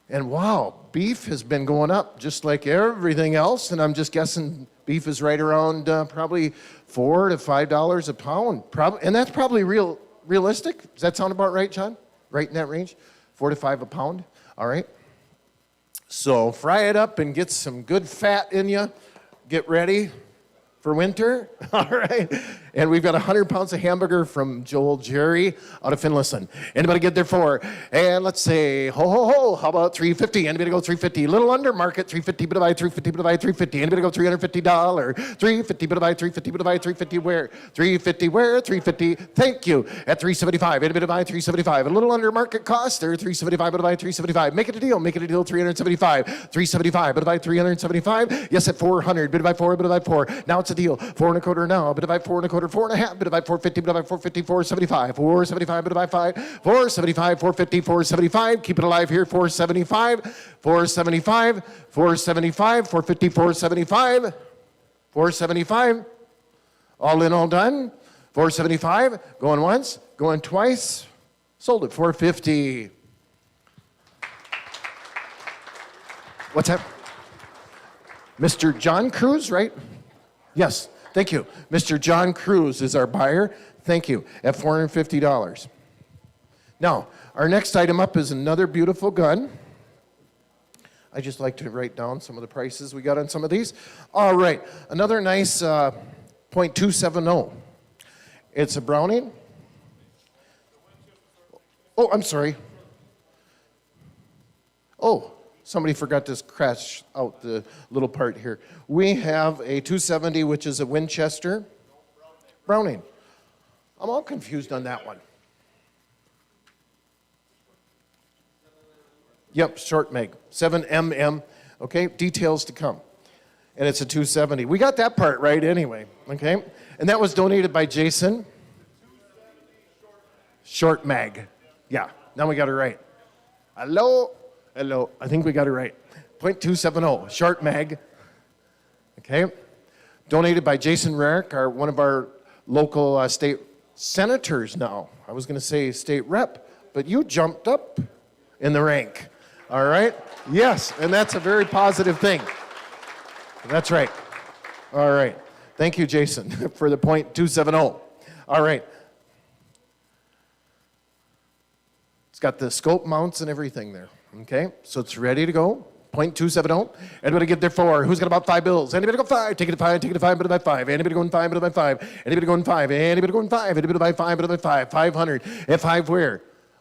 And wow, beef has been going up just like everything else. And I'm just guessing beef is right around probably $4 to $5 a pound. And that's probably realistic. Does that sound about right, John? Right in that range? 4 to 5 a pound. All right. So fry it up and get some good fat in you. Get ready for winter. All right. And we've got 100 pounds of hamburger from Joel Jerry out of Finlayson. Anybody get there for? And let's say, ho, ho, ho, how about 350? Anybody go 350? Little under market, 350, but buy 350, but buy 350. Anybody go $350? 350, but buy 350, but buy 350 where? 350 where? 350, thank you. At 375, anybody buy 375. A little under market cost there, 375, but buy 375. Make it a deal, 375. 375, but buy 375. Yes, at 400, bid by 4, bid by 4. Now it's a deal, 4 1/4 now, bid by 4 1/4, 4 1/2, bid by 450, bid by 450, 475, 475, bid by 5, 475, 450, 475. Keep it alive here, 475, 475, 475, 450, 475, 475. All in, all done. 475, going once, going twice. Sold at 450. What's that? Mr. John Cruz, right? Yes, thank you. Mr. John Cruz is our buyer. Thank you, at $450. Now, our next item up is another beautiful gun. I just like to write down some of the prices we got on some of these. All right, another nice .270. It's a Browning. Oh, I'm sorry. Oh, somebody forgot to scratch out the little part here. We have a 270, which is a Winchester. Browning. I'm all confused on that one. Yep, short mag, 7mm. Okay, details to come. And it's a 270. We got that part right anyway, okay? And that was donated by Jason. Short mag. Yeah, now we got it right. Hello, hello, I think we got it right. .270, short mag. Okay, donated by Jason Rarick, one of our local state senators now. I was gonna say state rep, but you jumped up in the rank. All right? Yes, and that's a very positive thing. That's right. All right. Thank you, Jason, for the .270. All right. It's got the scope mounts and everything there. Okay? So it's ready to go. .270. Anybody get there for? Who's got about 5 bills? Anybody go 5? Take it to 5, take it to 5, but by 5. Anybody going 5, but by 5. Anybody going 5? Anybody going 5? Anybody by 5, but by 5. 500. At 5 where?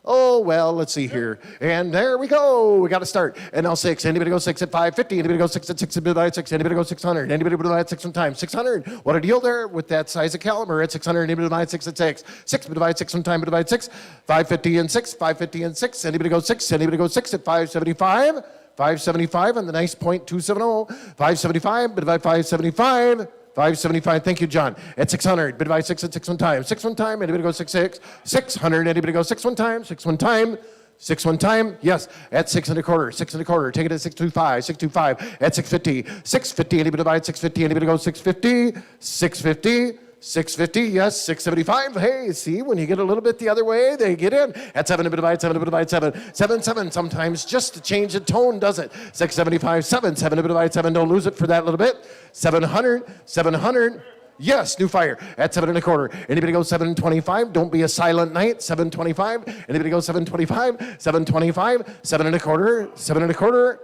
Oh, well, let's see here. And there we go. We got to start. And now 6. Anybody go 6 at 550? Anybody go 6 at 6 at 6? Anybody go 600? Anybody buy at 6 one time? 600. What a deal there with that size of caliber at 600. Anybody buy at 6 at 6? 6 divide 6 one time, divide 6. 550 and 6. 550 and 6. Anybody go 6? Anybody go 6 at 575? 575 on the nice .270. 575, divide 575. 575, thank you, John. At 600, bid by 6 at 6 one time. 6 one time, anybody go 6, 6. 600, anybody go 6 one time. 6 one time. 6 one time, yes. At 6 1/4, 6 1/4. Take it at 625, 625. At 650, 650, anybody buy at 650. Anybody go 650, 650. 650, yes, 675. Hey, see, when you get a little bit the other way, they get in. At 7, a bit of 7, a bit of 7. 7, 7, sometimes just to change the tone, does it? 675, 7, 7, a bit of 7. Don't lose it for that little bit. 700, 700. Yes, new fire at 7 1/4. Anybody go 725? Don't be a silent night. 725. Anybody go 725? 725. 7 1/4. 7 1/4.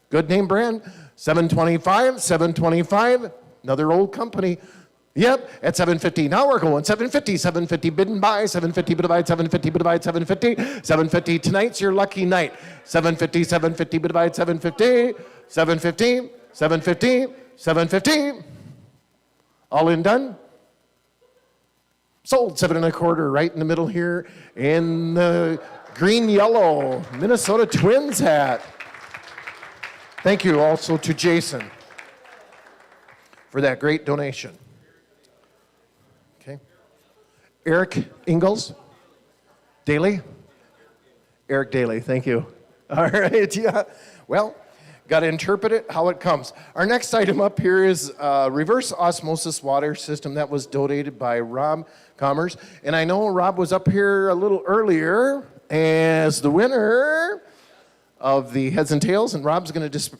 Good name brand. 725. 725. Another old company. Yep, at 750. Now we're going 750, 750 bid and buy, 750 bid divide, 750 bid divide, 750, 750. Tonight's your lucky night. 750, 750 bid divide, 750, 750, 750, 750. All in done? Sold 7 1/4 right in the middle here in the green yellow Minnesota Twins hat. Thank you also to Jason for that great donation. Eric Ingalls, Daly. Eric Daly, thank you. All right, yeah. Well, got to interpret it how it comes. Our next item up here is reverse osmosis water system that was donated by Rob Commerce. And I know Rob was up here a little earlier as the winner of the heads and tails, and Rob's going to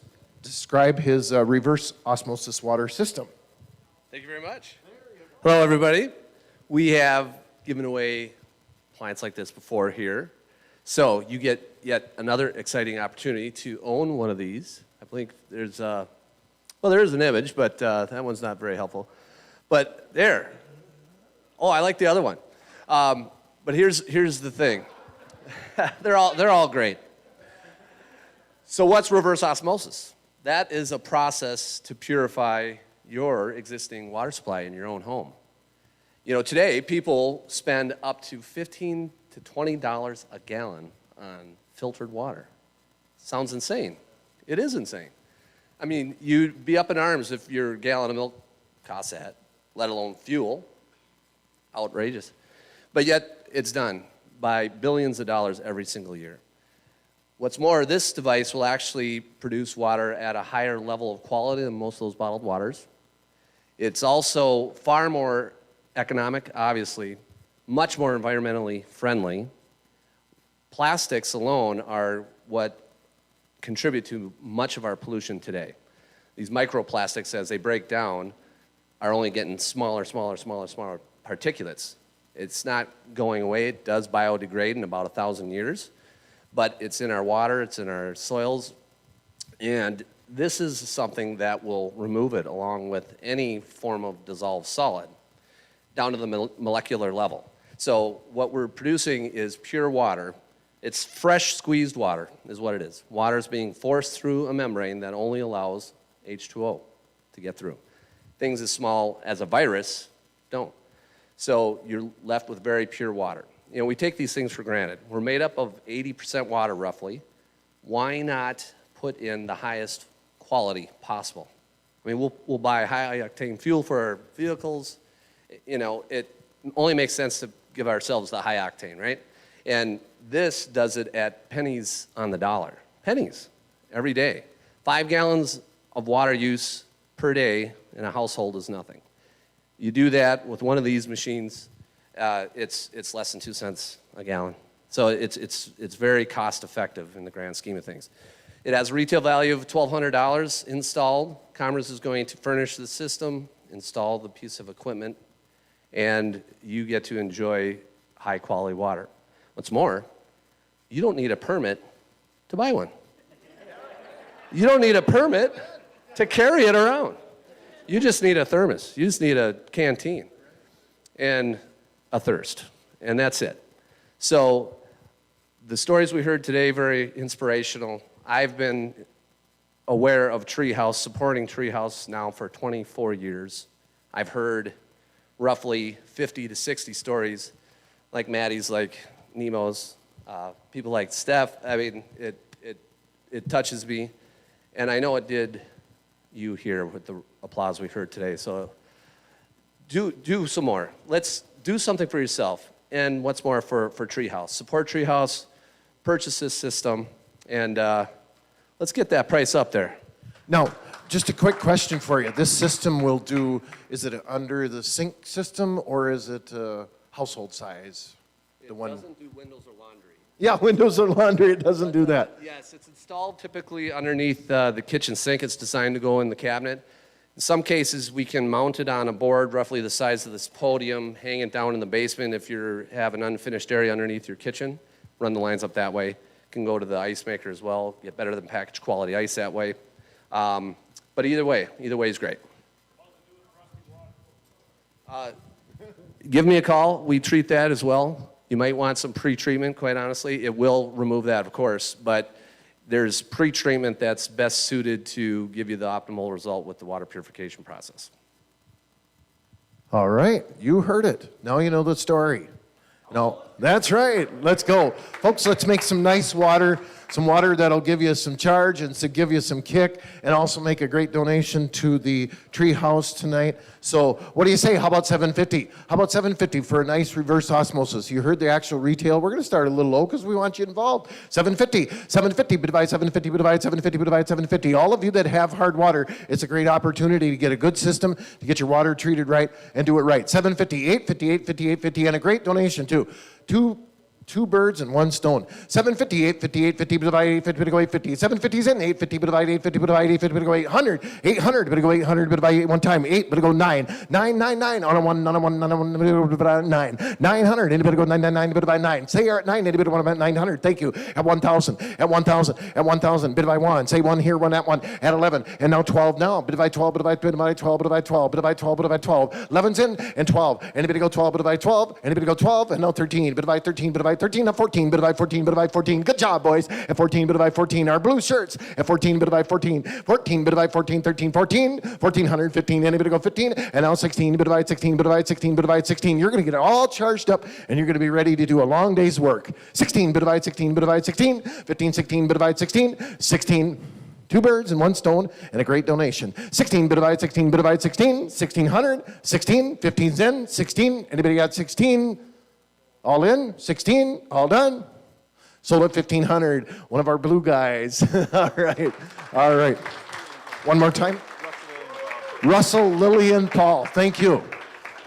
describe his reverse osmosis water system. Thank you very much. Hello, everybody. We have given away clients like this before here. So you get yet another exciting opportunity to own one of these. I believe there's, well, there is an image, but that one's not very helpful. But there, Oh, I like the other one. But here's the thing. They're all great. So what's reverse osmosis? That is a process to purify your existing water supply in your own home. You know, today people spend up to $15 to $20 a gallon on filtered water. Sounds insane. It is insane. I mean, you'd be up in arms if your gallon of milk costs that, let alone fuel. Outrageous. But yet, it's done by billions of dollars every single year. What's more, this device will actually produce water at a higher level of quality than most of those bottled waters. It's also far more economic, obviously, much more environmentally friendly. Plastics alone are what contribute to much of our pollution today. These microplastics, as they break down, are only getting smaller particulates. It's not going away. It does biodegrade in about 1,000 years, but it's in our water, it's in our soils, and this is something that will remove it along with any form of dissolved solid down to the molecular level. So what we're producing is pure water. It's fresh squeezed water is what it is. Water is being forced through a membrane that only allows H2O to get through. Things as small as a virus don't. So you're left with very pure water. You know, we take these things for granted. We're made up of 80% water roughly. Why not put in the highest quality possible? I mean, we'll buy high-octane fuel for our vehicles. You know, it only makes sense to give ourselves the high octane, right? And this does it at pennies on the dollar. Pennies every day. 5 gallons of water use per day in a household is nothing. You do that with one of these machines, it's less than 2 cents a gallon. So it's very cost effective in the grand scheme of things. It has a retail value of $1,200 installed. Commerce is going to furnish the system, install the piece of equipment, and you get to enjoy high quality water. What's more, you don't need a permit to buy one. You don't need a permit to carry it around. You just need a thermos. You just need a canteen and a thirst, and that's it. So the stories we heard today, very inspirational. I've been aware of Treehouse, supporting Treehouse now for 24 years. I've heard roughly 50 to 60 stories like Maddie's, like Nemo's, people like Steph. I mean, it touches me, and I know it did you here with the applause we heard today. So do some more. Let's do something for yourself, and what's more for Treehouse. Support Treehouse, purchase this system, and let's get that price up there. Now, just a quick question for you. This system will do, is it under the sink system or is it household size? It doesn't do windows or laundry. Yeah, windows or laundry, it doesn't do that. Yes, it's installed typically underneath the kitchen sink. It's designed to go in the cabinet. In some cases, we can mount it on a board roughly the size of this podium, hang it down in the basement if you have an unfinished area underneath your kitchen. Run the lines up that way. Can go to the ice maker as well, get better than packaged quality ice that way. But either way is great. Give me a call. We treat that as well. You might want some pre-treatment, quite honestly. It will remove that, of course, but there's pre-treatment that's best suited to give you the optimal result with the water purification process. All right, you heard it. Now you know the story. No, that's right. Let's go. Folks, let's make some nice water, some water that'll give you some charge and to give you some kick, and also make a great donation to the Treehouse tonight. So what do you say? How about $750? How about $750 for a nice reverse osmosis? You heard the actual retail. We're going to start a little low because we want you involved. $750, $750, divide $750, divide $750, divide $750. All of you that have hard water, it's a great opportunity to get a good system, to get your water treated right, and do it right. $750, $850, $850, $850, and a great donation too. 2 birds and 1 stone. 750, 850, 850, bit by 850, bit to go 850. 750's in, 850, bit by 850, bit by 850, bit to go 800. 800, bit to go 800, bit by 8 one time. 8, bit to go 9. 999, on a 1, on a 1, on a 1, bit by 9. 900, and bit to go 999, bit by 9. Say you're at 9, and bit to go 900. Thank you. At 1,000, at 1,000, at 1,000, bit by 1. Say 1 here, 1 at 1. At 11, and now 12 now. Bit by 12, bit by 12, bit by 12, bit by 12, bit by 12, bit by 12. 11's in, and 12. And bit to go 12, bit by 12, and bit to go 12, and now 13. Bit by 13, bit by 13, now 14, bit by 14, bit by 14. Good job, boys. At 14, bit by 14. Our blue shirts. At 14, bit by 14. 14, bit by 14, 13, 14. 1400, 15, and bit to go 15. And now 16, bit by 16, bit by 16, bit by 16. You're going to get it all charged up, and you're going to be ready to do a long day's work. 16, bit by 16, bit by 16. 15, 16, bit by 16. 16. 2 birds and 1 stone and a great donation. 16, bit by 16, bit by 16. 1600, 16, 15's in, 16. Anybody got 16? All in? 16? All done? Sold at 1,500. One of our blue guys. All right. All right. One more time. Russell, Lily, and Paul. Thank you.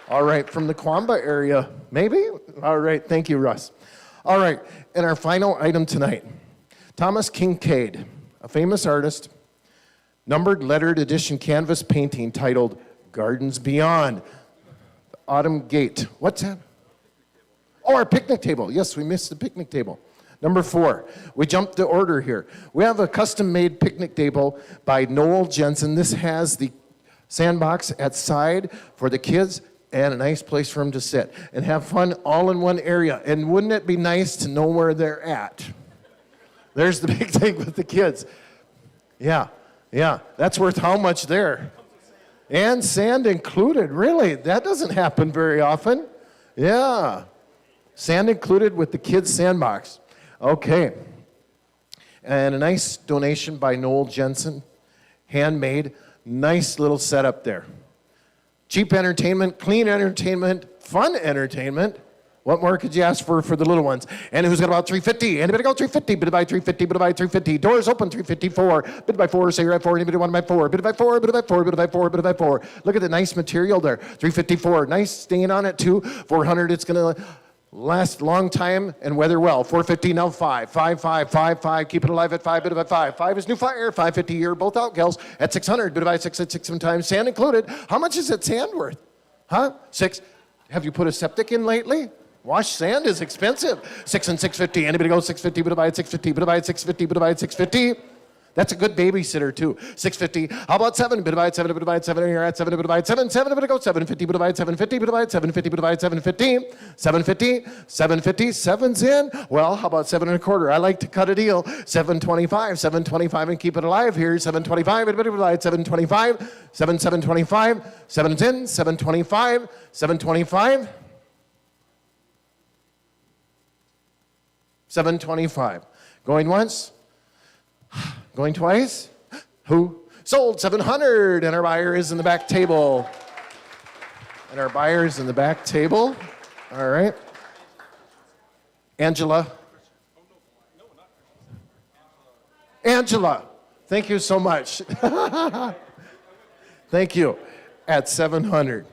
All right. From the Quamba area, maybe? All right. Thank you, Russ. All right. And our final item tonight. Thomas Kincaid, a famous artist, numbered lettered edition canvas painting titled Gardens Beyond. Autumn Gate. What's that? Oh, our picnic table. Yes, we missed the picnic table. Number 4. We jumped the order here. We have a custom-made picnic table by Noel Jensen. This has the sandbox at side for the kids and a nice place for them to sit and have fun all in one area. And wouldn't it be nice to know where they're at? There's the big thing with the kids. Yeah. That's worth how much there? And sand included. Really? That doesn't happen very often. Yeah. Sand included with the kids' sandbox. Okay. And a nice donation by Noel Jensen. Handmade. Nice little setup there. Cheap entertainment, clean entertainment, fun entertainment. What more could you ask for the little ones? And who's got about 350? Anybody go 350? Bid by 350, bid by 350. Doors open, 354. Bid by 4, say you're at 4. Anybody want by 4? Bid by 4, bid by 4, bid by 4, bid by 4. Look at the nice material there. 354. Nice stain on it too. 400, it's going to last a long time and weather well. 450, now 5. 5, 5, 5, 5. Keep it alive at 5, bid by 5. 5 is new fire. 550, you're both out, gals. At 600, bid by 6 at 6 times. Sand included. How much is that sand worth? Huh? 6. Have you put a septic in lately? Wash sand is expensive. 6 and 650. Anybody go 650, bit by 650, bit by 650, bit by 650. That's a good babysitter too. 650. How about 7? Bit by 7, bit by 7. You're at 7, bit by 7. 7, bit go 750, bit by 750, bit by 750, bit by 750. 750, 750. 7's in. Well, how about 7 1/4? I like to cut a deal. 725, 725, and keep it alive here. 725, bit by 725. 725. 7's in. 725, 725. 725. Going once? Going twice? Who? Sold 700. And our buyer is in the back table. And our buyer is in the back table. All right. Angela. Angela. Thank you so much. Thank you. At 700.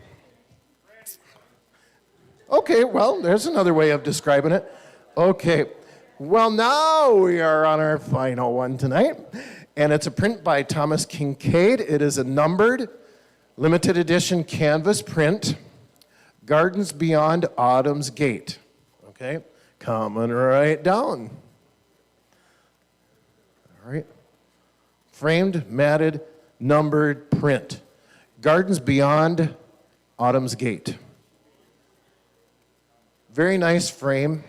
Okay, well, there's another way of describing it. Okay. Well, now we are on our final one tonight, and it's a print by Thomas Kincaid. It is a numbered, limited edition canvas print, Gardens Beyond Autumn's Gate. Okay, coming right down. All right. Framed, matted, numbered print, Gardens Beyond Autumn's Gate. Very nice frame,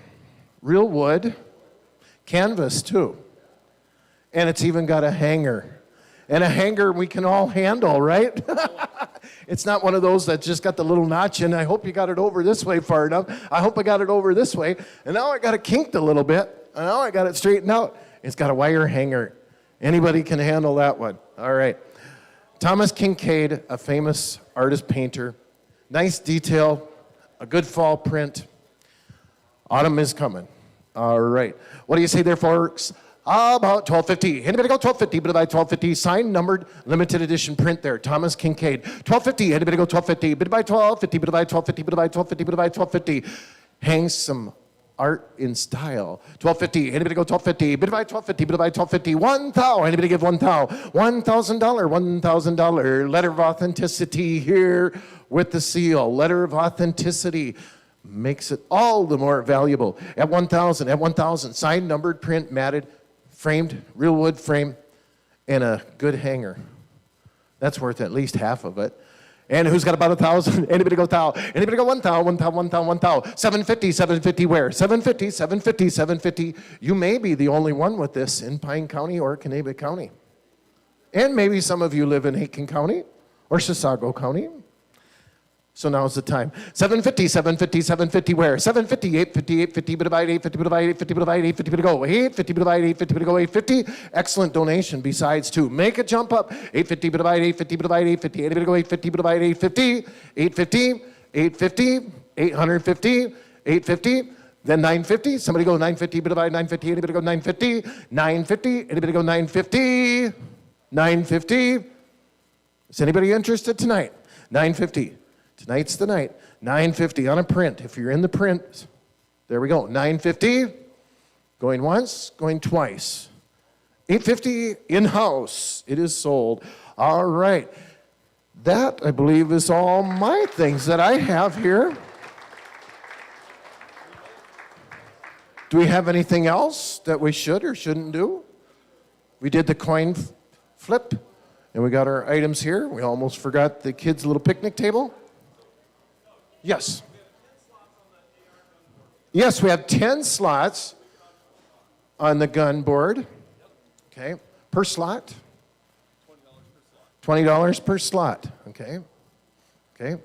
real wood. Canvas too. And it's even got a hanger. And a hanger we can all handle, right? It's not one of those that just got the little notch in. I hope you got it over this way far enough. I hope I got it over this way. And now I got it kinked a little bit. And now I got it straightened out. It's got a wire hanger. Anybody can handle that one. All right. Thomas Kincaid, a famous artist painter. Nice detail. A good fall print. Autumn is coming. All right. What do you say there, folks? About 1250. Anybody go 1250? Bid by 1250. Signed, numbered, limited edition print there. Thomas Kincaid. 1250. Anybody go 1250? Bid by 1250. Bid by 1250. Bid by 1250. Bid by 1250. Hangs some art in style. 1250. Anybody go 1250? Bid by 1250. Bid by 1250. 1,000. Anybody give 1,000? $1,000. $1,000. Letter of authenticity here with the seal. Letter of authenticity makes it all the more valuable. At 1,000. At 1,000. Signed, numbered, print, matted, framed, real wood frame, and a good hanger. That's worth at least half of it. And who's got about 1,000? Anybody go 1,000? Anybody go 1,000? 1,000, 1,000, 1,000. 750, 750 where? 750, 750, 750. You may be the only one with this in Pine County or Kanabec County. And maybe some of you live in Aiken County or Chisago County. So now's the time. 750, 750, 750 where? 750, 850, 850, bit divide, 850, bit divide, 850, bit divide, 850, bit go, 850, bit divide, 850, bit go, 850. Excellent donation besides two. Make a jump up. 850, bit divide, 850, bit divide, 850, 850, go, 850, bit divide, 850, 850, 850, 850, 850. Then 950. Somebody go 950, bit divide, 950. Anybody go 950, 950. Anybody go 950, 950. Is anybody interested tonight? 950. Tonight's the night. 950 on a print. If you're in the print, there we go. 950. Going once, going twice. 850 in-house. It is sold. All right. That, I believe, is all my things that I have here. Do we have anything else that we should or shouldn't do? We did the coin flip, and we got our items here. We almost forgot the kids' little picnic table. Yes. Yes, we have 10 slots on the gun board. Okay. Per slot? $20 per slot. Okay. Okay.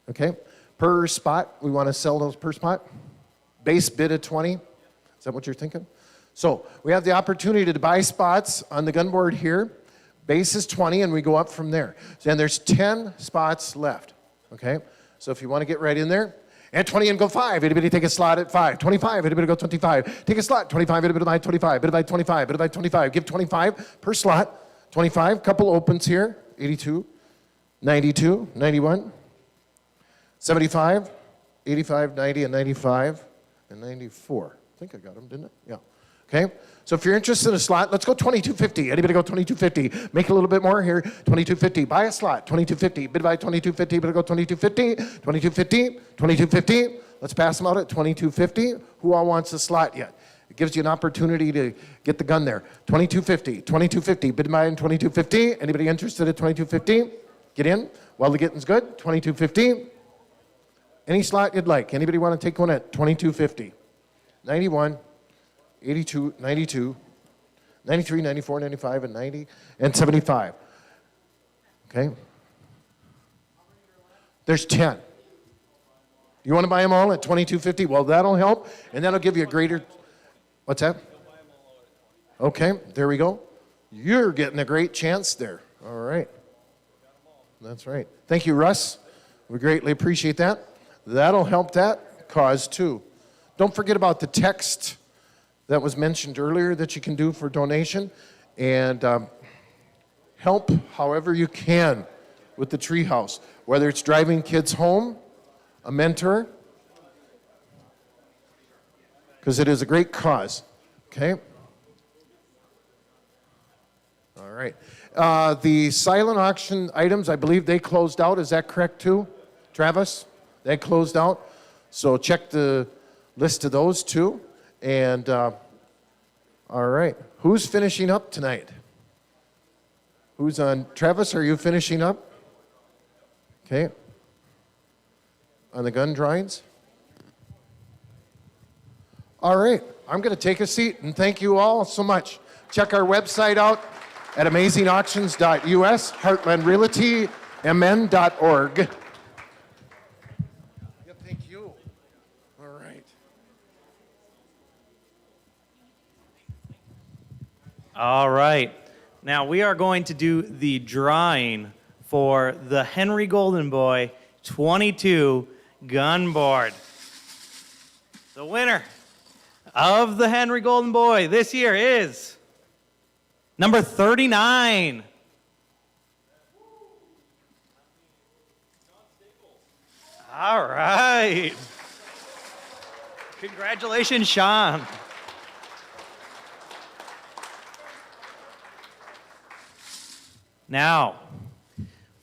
Okay. Per spot, we want to sell those per spot. Base bid of 20. Is that what you're thinking? So we have the opportunity to buy spots on the gun board here. Base is 20, and we go up from there. And there's 10 spots left, okay? So if you want to get right in there, and 20 and go 5. Anybody take a slot at 5? 25. Anybody go 25? Take a slot. 25. Anybody buy 25? Anybody buy 25? Anybody buy 25? Give 25 per slot. 25. Couple opens here. 82, 92, 91, 75, 85, 90, and 95, and 94. I think I got them, didn't I? Yeah. Okay. So if you're interested in a slot, let's go 2250. Anybody go 2250? Make it a little bit more here. 2250. Buy a slot. 2250. Bid by 2250. Better go 2250. 2250. 2250. Let's pass them out at 2250. Who all wants a slot yet? It gives you an opportunity to get the gun there. 2250. 2250. Bid by 2250. Anybody interested at 2250? Get in while the getting's good. 2250. Any slot you'd like. Anybody want to take one at 2250? 91. 82, 92, 93, 94, 95, and 90, and 75. Okay? There's 10. You want to buy them all at $22.50? Well, that'll help, and that'll give you a greater... What's that? Okay, there we go. You're getting a great chance there. All right. That's right. Thank you, Russ. We greatly appreciate that. That'll help that cause, too. Don't forget about the text that was mentioned earlier that you can do for donation, and help however you can with the Treehouse, whether it's driving kids home, a mentor, because it is a great cause. Okay? All right. The silent auction items, I believe they closed out. Is that correct too, Travis? They closed out. So check the list of those too. And, all right. Who's finishing up tonight? Who's on? Travis, are you finishing up? Okay. On the gun drawings? All right. I'm going to take a seat, and thank you all so much. Check our website out at amazingauctions.us, heartlandrealtymn.org. All right. Now we are going to do the drawing for the Henry Golden Boy 22 gun board. The winner of the Henry Golden Boy this year is number 39. All right. Congratulations, Sean. Now,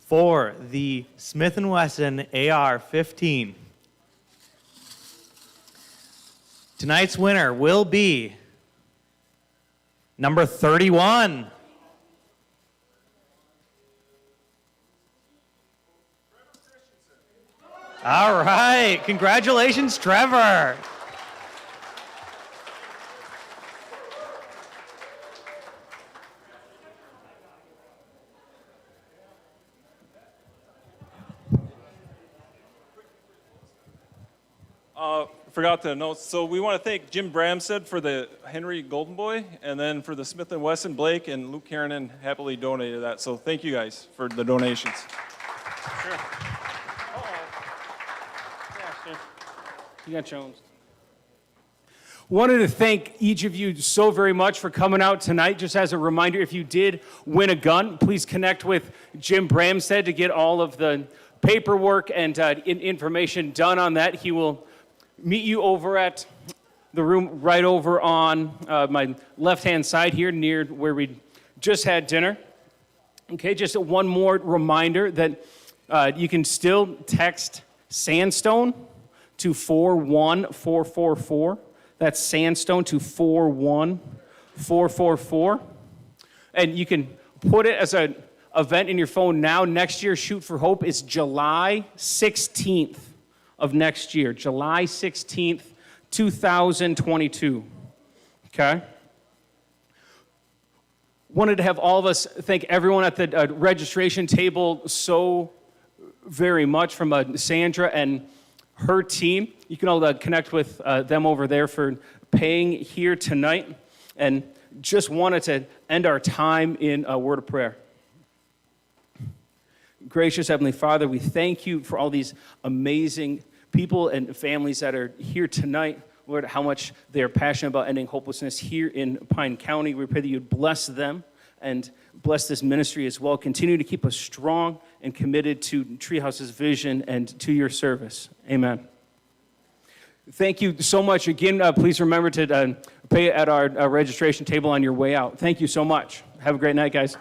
for the Smith & Wesson AR-15. Tonight's winner will be number 31. All right, congratulations, Trevor. Forgot to announce. So we want to thank Jim Bramstead for the Henry Golden Boy, and then for the Smith & Wesson, Blake and Luke Kiernan happily donated that. So thank you guys for the donations. Sure. Yeah, sure. You got Jones. Wanted to thank each of you so very much for coming out tonight. Just as a reminder, if you did win a gun, please connect with Jim Bramstead to get all of the paperwork and information done on that. He will meet you over at the room right over on my left-hand side here near where we just had dinner. Okay, just one more reminder that you can still text Sandstone to 41444. That's Sandstone to 41444. And you can put it as an event in your phone now. Next year, Shoot for Hope is July 16th of next year. July 16th, 2022. Okay? Wanted to have all of us thank everyone at the registration table so very much, from Sandra and her team. You can all connect with them over there for paying here tonight. And just wanted to end our time in a word of prayer. Gracious Heavenly Father, we thank you for all these amazing people and families that are here tonight. Lord, how much they are passionate about ending hopelessness here in Pine County. We pray that you'd bless them and bless this ministry as well. Continue to keep us strong and committed to Treehouse's vision and to your service. Amen. Thank you so much. Again, please remember to pay at our registration table on your way out. Thank you so much. Have a great night, guys.